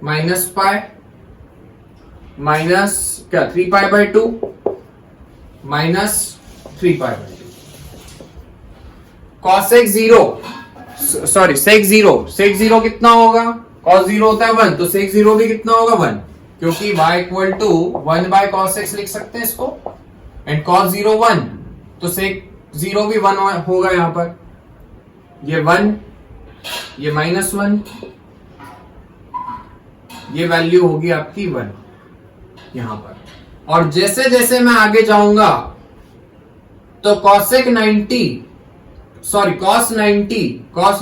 -π माइनस क्या 3π/2 -3π/2 cosec 0 सॉरी sec 0 कितना होगा, cos 0 होता है 1, तो sec 0 भी कितना होगा 1, क्योंकि y = 1/cos x लिख सकते हैं इसको, एंड cos 0 1, तो sec 0 भी 1 होगा यहां पर, ये 1, ये -1, ये वैल्यू होगी आपकी 1 यहां पर। और जैसे जैसे मैं आगे जाऊंगा तो cosec 90 सॉरी cos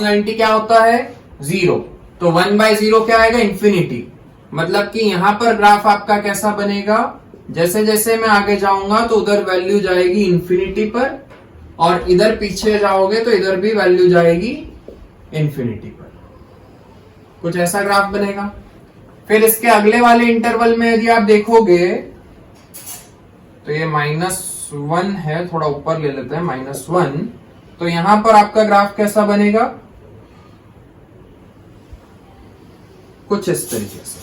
90 क्या होता है 0, तो 1/0 क्या आएगा इंफिनिटी। मतलब कि यहां पर ग्राफ आपका कैसा बनेगा, जैसे जैसे मैं आगे जाऊंगा तो उधर वैल्यू जाएगी इंफिनिटी पर, और इधर पीछे जाओगे तो इधर भी वैल्यू जाएगी इंफिनिटी पर। कुछ ऐसा ग्राफ बनेगा। फिर इसके अगले वाले इंटरवल में यदि आप देखोगे तो ये -1 है, थोड़ा ऊपर ले लेते हैं -1, तो यहां पर आपका ग्राफ कैसा बनेगा, कुछ इस तरीके से।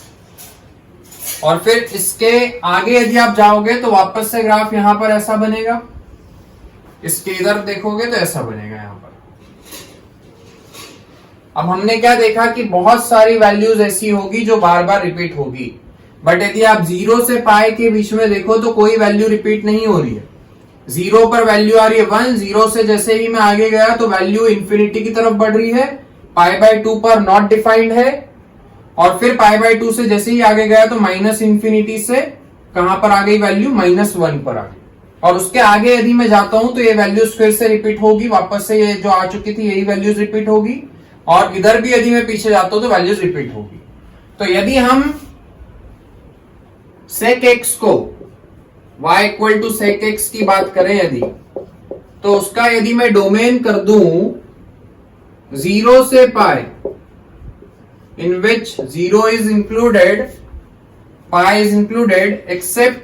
और फिर इसके आगे यदि आप जाओगे तो वापस से ग्राफ यहां पर ऐसा बनेगा, इसके इधर देखोगे तो ऐसा बनेगा यहां पर। अब हमने क्या देखा कि बहुत सारी वैल्यूज ऐसी होगी जो बार बार रिपीट होगी, बट यदि आप 0 से पाई के बीच में देखो तो कोई वैल्यू रिपीट नहीं हो रही है। 0 पर वैल्यू आ रही है 1, 0 से जैसे ही मैं आगे गया तो वैल्यू इंफिनिटी की तरफ बढ़ रही है, π/2 पर नॉट डिफाइंड है, और फिर π/2 से जैसे ही आगे गया तो माइनस इंफिनिटी से कहां पर आ गई वैल्यू -1 पर आ गई। और उसके आगे यदि मैं जाता हूं तो ये वैल्यूज फिर से रिपीट होगी, वापस से ये जो आ चुकी थी यही वैल्यूज रिपीट होगी, और इधर भी यदि मैं पीछे जाता हूं तो वैल्यूज रिपीट होगी। तो यदि हम sec x को y = sec x की बात करें यदि, तो उसका यदि मैं डोमेन कर दूं 0 से पाई, in which 0 is included, pi is included except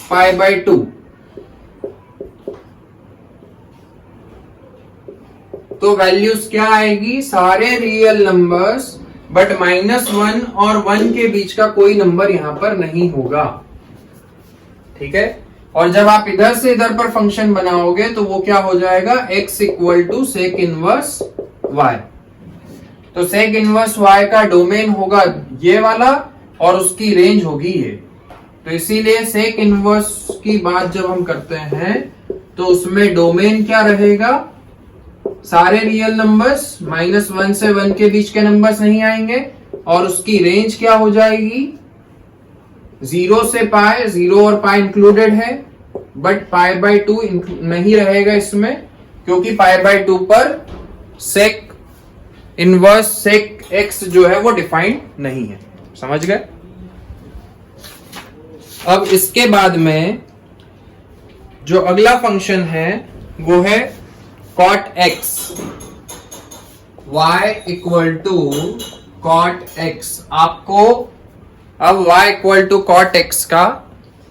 π/2, तो वैल्यूज क्या आएगी, सारे रियल नंबर्स, बट -1 और 1 के बीच का कोई नंबर यहां पर नहीं होगा। ठीक है। और जब आप इधर से इधर पर फंक्शन बनाओगे तो वो क्या हो जाएगा, x = sec इनवर्स y। तो sec इनवर्स y का डोमेन होगा ये वाला और उसकी रेंज होगी ये। तो इसीलिए sec इनवर्स की बात जब हम करते हैं तो उसमें डोमेन क्या रहेगा, सारे रियल नंबर्स, -1 से 1 के बीच के नंबर्स नहीं आएंगे, और उसकी रेंज क्या हो जाएगी 0 से पाई, 0 और पाई इंक्लूडेड है, बट π/2 नहीं रहेगा इसमें, क्योंकि π/2 पर sec इनवर्स sec x जो है वो डिफाइंड नहीं है। समझ गए। अब इसके बाद में जो अगला फंक्शन है वो है cot x, y = cot x। आपको अब y = cot x का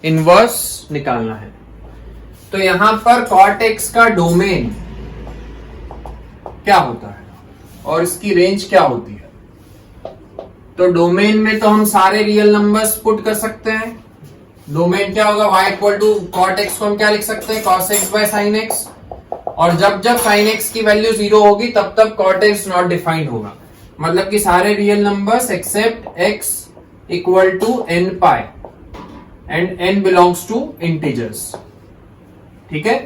इनवर्स निकालना है। तो यहां पर cot x का डोमेन क्या होता है और इसकी रेंज क्या होती है। तो डोमेन में तो हम सारे रियल नंबर्स पुट कर सकते हैं। डोमेन क्या होगा, y = cot x को हम क्या लिख सकते हैं, cos x/sin x, और जब जब sin x की वैल्यू 0 होगी तब तब cot x नॉट डिफाइंड होगा। मतलब कि सारे real numbers except x = n π and n belongs to integers. ठीक है।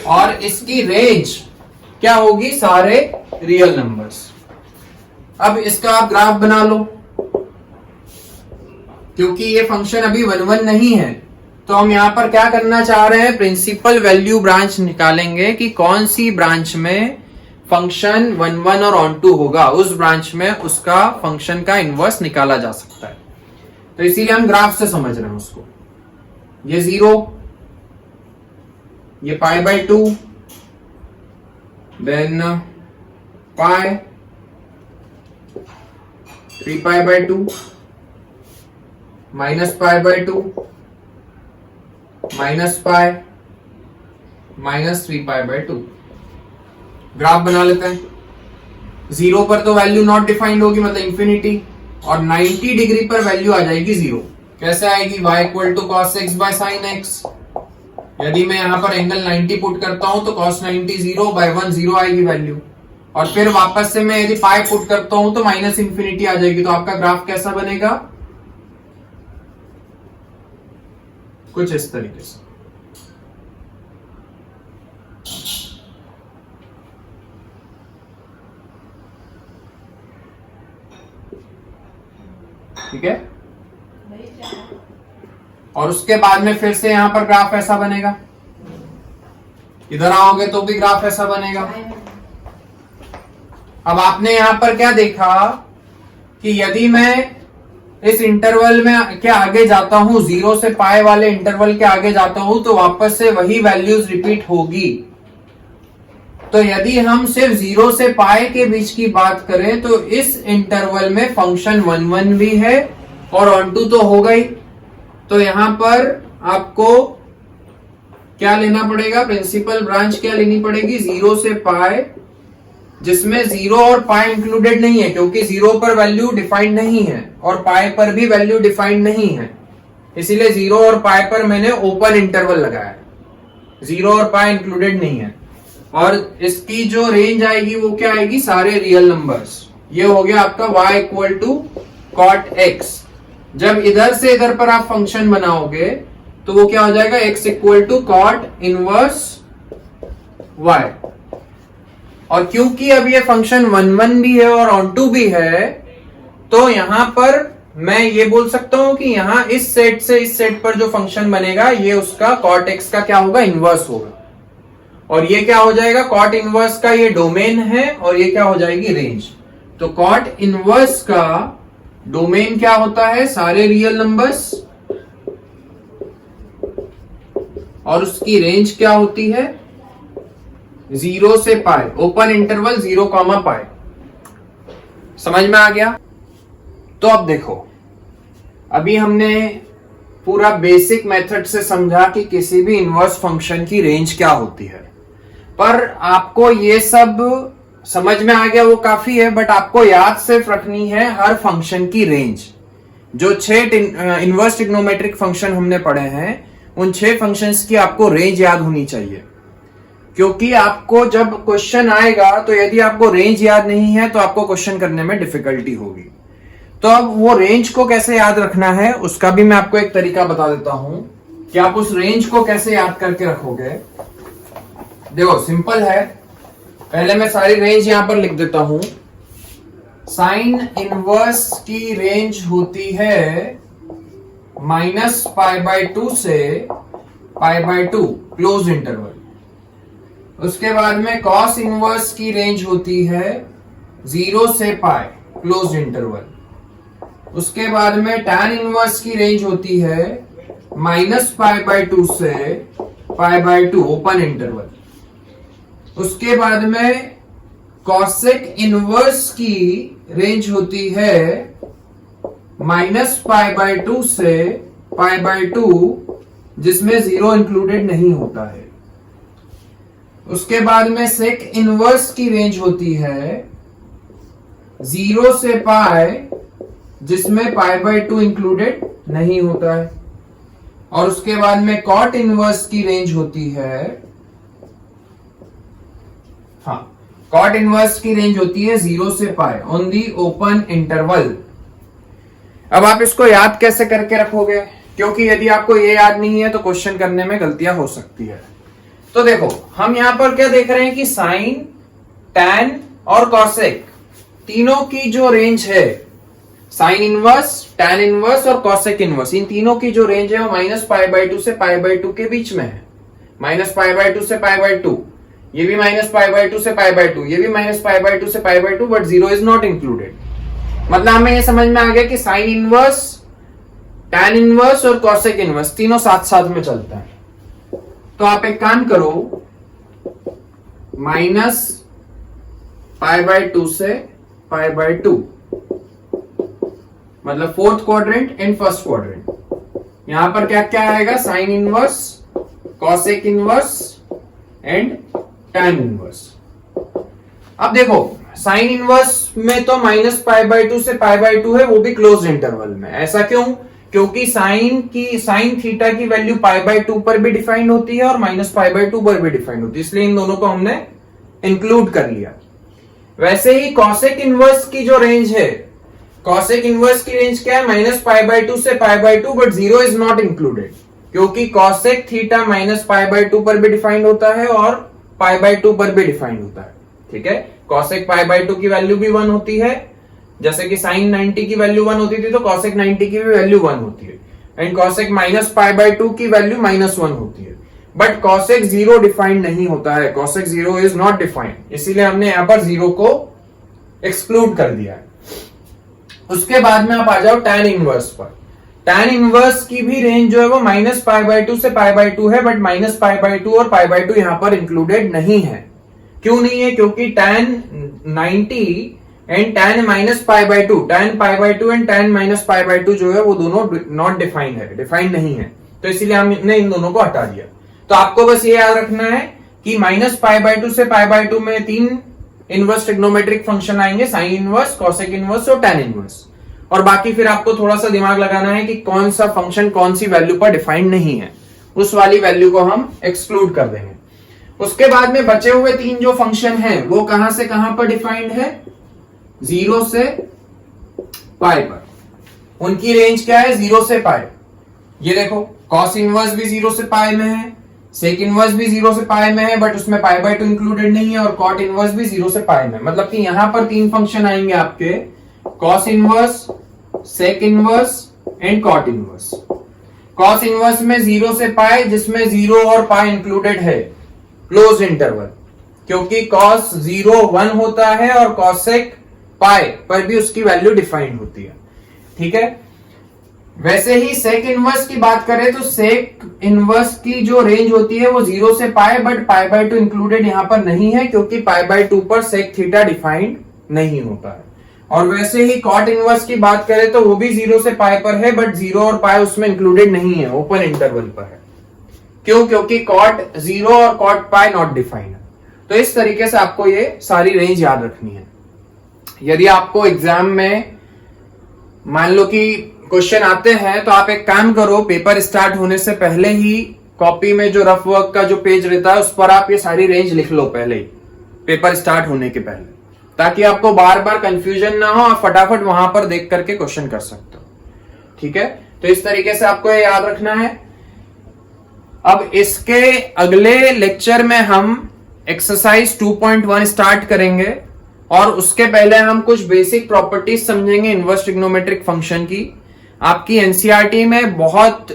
और इसकी रेंज क्या होगी, सारे रियल नंबर्स। अब इसका आप ग्राफ बना लो, क्योंकि ये फंक्शन अभी 1 नहीं है, तो हम यहां पर क्या करना चाह रहे हैं, प्रिंसिपल वैल्यू ब्रांच निकालेंगे कि कौन सी ब्रांच में फंक्शन 1 और ऑन टू होगा, उस ब्रांच में उसका फंक्शन का इनवर्स निकाला जा सकता है। तो इसीलिए हम ग्राफ से समझ रहे हैं उसको। ये 0, ये π/2, देन पाई, 3π/2, -π/2, -π, -3π/2। ग्राफ बना लेते हैं। 0 पर तो वैल्यू नॉट डिफाइंड होगी, मतलब इंफिनिटी, और 90 डिग्री पर वैल्यू आ जाएगी 0। कैसे आएगी, y = cos x/sin x। यदि मैं यहां पर एंगल 90 पुट करता हूं तो cos 90 0/1 0 आएगी वैल्यू, और फिर वापस से मैं यदि पाई पुट करता हूं तो -इंफिनिटी आ जाएगी। तो आपका ग्राफ कैसा बनेगा, कुछ इस तरीके से। ठीक है। और उसके बाद में फिर से यहां पर ग्राफ ऐसा बनेगा। इधर आओगे तो भी ग्राफ ऐसा बनेगा। अब आपने यहां पर क्या देखा कि यदि मैं इस इंटरवल में के आगे जाता हूं, 0 से पाई वाले इंटरवल के आगे जाता हूं, तो वापस से वही वैल्यूज रिपीट होगी। तो यदि हम सिर्फ 0 से पाई के बीच की बात करें तो इस इंटरवल में फंक्शन 1 भी है और ऑन टू तो होगा ही। तो यहां पर आपको क्या लेना पड़ेगा, प्रिंसिपल ब्रांच क्या लेनी पड़ेगी, 0 से पाई, जिसमें 0 और पाई इंक्लूडेड नहीं है क्योंकि 0 पर वैल्यू डिफाइंड नहीं है और पाई पर भी वैल्यू डिफाइंड नहीं है, इसीलिए 0 और पाई पर मैंने ओपन इंटरवल लगाया है, 0 और पाई इंक्लूडेड नहीं है। और इसकी जो रेंज आएगी वो क्या आएगी, सारे रियल नंबर्स। ये हो गया आपका y equal to cot x। जब इधर से इधर पर आप फंक्शन बनाओगे तो वो क्या हो जाएगा, x equal to cot inverse y। और क्योंकि अब ये फंक्शन 1 भी है और ऑन टू भी है, तो यहां पर मैं ये बोल सकता हूं कि यहां इस सेट से इस सेट पर जो फंक्शन बनेगा ये उसका कॉट एक्स का क्या होगा, इनवर्स होगा। और ये क्या हो जाएगा, कॉट इनवर्स का ये डोमेन है और ये क्या हो जाएगी, रेंज। तो कॉट इनवर्स का डोमेन क्या होता है, सारे रियल नंबर्स, और उसकी रेंज क्या होती है, 0 से पाई, ओपन इंटरवल 0, पाई। समझ में आ गया। तो अब देखो, अभी हमने पूरा बेसिक मेथड से समझा कि किसी भी इनवर्स फंक्शन की रेंज क्या होती है, पर आपको ये सब समझ में आ गया वो काफी है, बट आपको याद सिर्फ रखनी है हर फंक्शन की रेंज। जो 6 इनवर्स ट्रिग्नोमेट्रिक फंक्शन हमने पढ़े हैं, उन 6 फंक्शंस की आपको रेंज याद होनी चाहिए, क्योंकि आपको जब क्वेश्चन आएगा तो यदि आपको रेंज याद नहीं है तो आपको क्वेश्चन करने में डिफिकल्टी होगी। तो अब वो रेंज को कैसे याद रखना है उसका भी मैं आपको एक तरीका बता देता हूं कि आप उस रेंज को कैसे याद करके रखोगे। देखो सिंपल है, पहले मैं सारी रेंज यहां पर लिख देता हूं। साइन इनवर्स की रेंज होती है -π/2 से π/2 क्लोज इंटरवल। उसके बाद में कॉस इनवर्स की रेंज होती है 0 से पाई क्लोज इंटरवल। उसके बाद में टैन इनवर्स की रेंज होती है -π/2 से π/2 ओपन इंटरवल। उसके बाद में कॉसेक इनवर्स की रेंज होती है -π/2 से π/2, जिसमें 0 इंक्लूडेड नहीं होता है। उसके बाद में सेक इनवर्स की रेंज होती है 0 से पाई, जिसमें π/2 इंक्लूडेड नहीं होता है। और उसके बाद में कॉट इनवर्स की रेंज होती है, हाँ, कॉट इनवर्स की रेंज होती है 0 से पाई ऑन दी ओपन इंटरवल। अब आप इसको याद कैसे करके रखोगे, क्योंकि यदि आपको ये याद नहीं है तो क्वेश्चन करने में गलतियां हो सकती है। तो देखो हम यहां पर क्या देख रहे हैं कि साइन, टैन और कॉसेक तीनों की जो रेंज है, साइन इनवर्स, टैन इनवर्स और कॉसेक इनवर्स, इन तीनों की जो रेंज है वो -π/2 से π/2 के बीच में है। -π/2 से π/2, ये भी -π/2 से π/2, ये भी -π/2 से π/2, बट 0 इज नॉट इंक्लूडेड। मतलब हमें ये समझ में आ गया कि साइन इनवर्स, टैन इनवर्स और कॉसेक इनवर्स तीनों साथ साथ में चलता है। तो आप एक काम करो, -π/2 से π/2, मतलब fourth quadrant and first quadrant. यहां पर क्या क्या आएगा, sine inverse, cosec inverse and tan inverse. अब देखो साइन इनवर्स में तो -π/2 से π/2 है, वो भी क्लोज इंटरवल में। ऐसा क्यों, क्योंकि साइन थीटा की वैल्यू π/2 पर भी डिफाइंड होती है और -π/2 पर भी डिफाइंड होती है, इसलिए इन दोनों को हमने इंक्लूड कर लिया। वैसे ही कॉसेक इनवर्स की जो रेंज है, कॉसेक इनवर्स की रेंज क्या है, -π/2 से π/2, बट 0 इज नॉट इंक्लूडेड, क्योंकि कॉसेक थीटा -π/2 पर भी डिफाइंड होता है और π/2 पर भी डिफाइंड होता है। ठीक है, कॉसेक π/2 की वैल्यू भी 1 होती है, जैसे कि साइन 90 की वैल्यू 1 होती थी तो कॉसेक 90 की भी वैल्यू 1 होती है, एंड कॉसेक -π/2 की वैल्यू -1 होती है। बट cosec 0 डिफाइंड नहीं होता है, cosec 0 इज नॉट डिफाइंड, इसीलिए हमने यहां पर 0 को एक्सक्लूड कर दिया है। उसके बाद में आप आ जाओ tan इनवर्स पर। tan इनवर्स की भी रेंज जो है वो -π/2 से π/2 है, बट -π/2 और π/2 यहां पर इंक्लूडेड नहीं है। क्यों नहीं है? क्योंकि tan 90 and tan -π/2, tan π/2 and tan -π/2 जो है वो दोनों नॉट डिफाइंड है, डिफाइंड नहीं है, तो इसीलिए हमने इन दोनों को हटा दिया। तो आपको बस ये याद रखना है कि -π/2 से π/2 में 3 इनवर्स ट्रिग्नोमेट्रिक फंक्शन आएंगे, साइन इनवर्स, कॉसेक इनवर्स और tan इनवर्स। और बाकी फिर आपको थोड़ा सा दिमाग लगाना है कि कौन सा फंक्शन कौन सी वैल्यू पर डिफाइंड नहीं है, उस वाली वैल्यू को हम एक्सक्लूड कर देंगे। उसके बाद में बचे हुए 3 जो फंक्शन हैं वो कहां से कहां पर डिफाइंड है? 0 से पाई पर। उनकी रेंज क्या है? 0 से पाई। ये देखो, कॉस इनवर्स भी 0 से पाई में है, सेक इनवर्स भी 0 से पाई में है, बट उसमें π/2 इंक्लूडेड नहीं है, और कॉट इनवर्स भी 0 से पाई में। मतलब कि यहां पर 3 फंक्शन आएंगे आपके, cos inverse, sec inverse and cot inverse. Cos inverse में 0 से पाई, जिसमें 0 और पाई इंक्लूडेड है, क्लोज इंटरवल, क्योंकि कॉस 0 1 होता है और कॉसेक पाई पर भी उसकी वैल्यू डिफाइंड होती है। ठीक है। वैसे ही सेक इनवर्स की बात करें तो सेक इनवर्स की जो रेंज होती है वो 0 से पाई, बट π/2 इंक्लूडेड यहां पर नहीं है, क्योंकि π/2 पर सेक थीटा डिफाइंड नहीं होता है। और वैसे ही कॉट इनवर्स की बात करें तो वो भी 0 से पाई पर है, बट 0 और पाई उसमें इंक्लूडेड नहीं है, ओपन इंटरवल पर है। क्यों? क्योंकि कॉट 0 और कॉट पाई नॉट डिफाइंड है। तो इस तरीके से आपको ये सारी रेंज याद रखनी है। यदि आपको एग्जाम में मान लो कि क्वेश्चन आते हैं, तो आप एक काम करो, पेपर स्टार्ट होने से पहले ही कॉपी में जो रफ वर्क का जो पेज रहता है उस पर आप ये सारी रेंज लिख लो पहले ही, पेपर स्टार्ट होने के पहले, ताकि आपको बार बार कंफ्यूजन ना हो, आप फटाफट वहां पर देख करके क्वेश्चन कर सकते हो। ठीक है। तो इस तरीके से आपको ये याद रखना है। अब इसके अगले लेक्चर में हम एक्सरसाइज 2.1 स्टार्ट करेंगे, और उसके पहले हम कुछ बेसिक प्रॉपर्टीज समझेंगे इनवर्स ट्रिग्नोमेट्रिक फंक्शन की। आपकी एनसीईआरटी में बहुत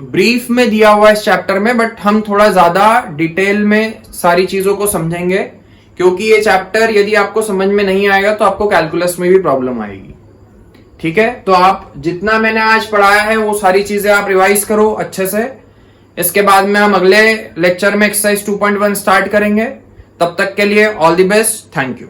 ब्रीफ में दिया हुआ है इस चैप्टर में, बट हम थोड़ा ज्यादा डिटेल में सारी चीजों को समझेंगे, क्योंकि ये चैप्टर यदि आपको समझ में नहीं आएगा तो आपको कैलकुलस में भी प्रॉब्लम आएगी। ठीक है। तो आप जितना मैंने आज पढ़ाया है वो सारी चीजें आप रिवाइज करो अच्छे से। इसके बाद में हम अगले लेक्चर में एक्सरसाइज 2.1 स्टार्ट करेंगे। तब तक के लिए all the best, thank you.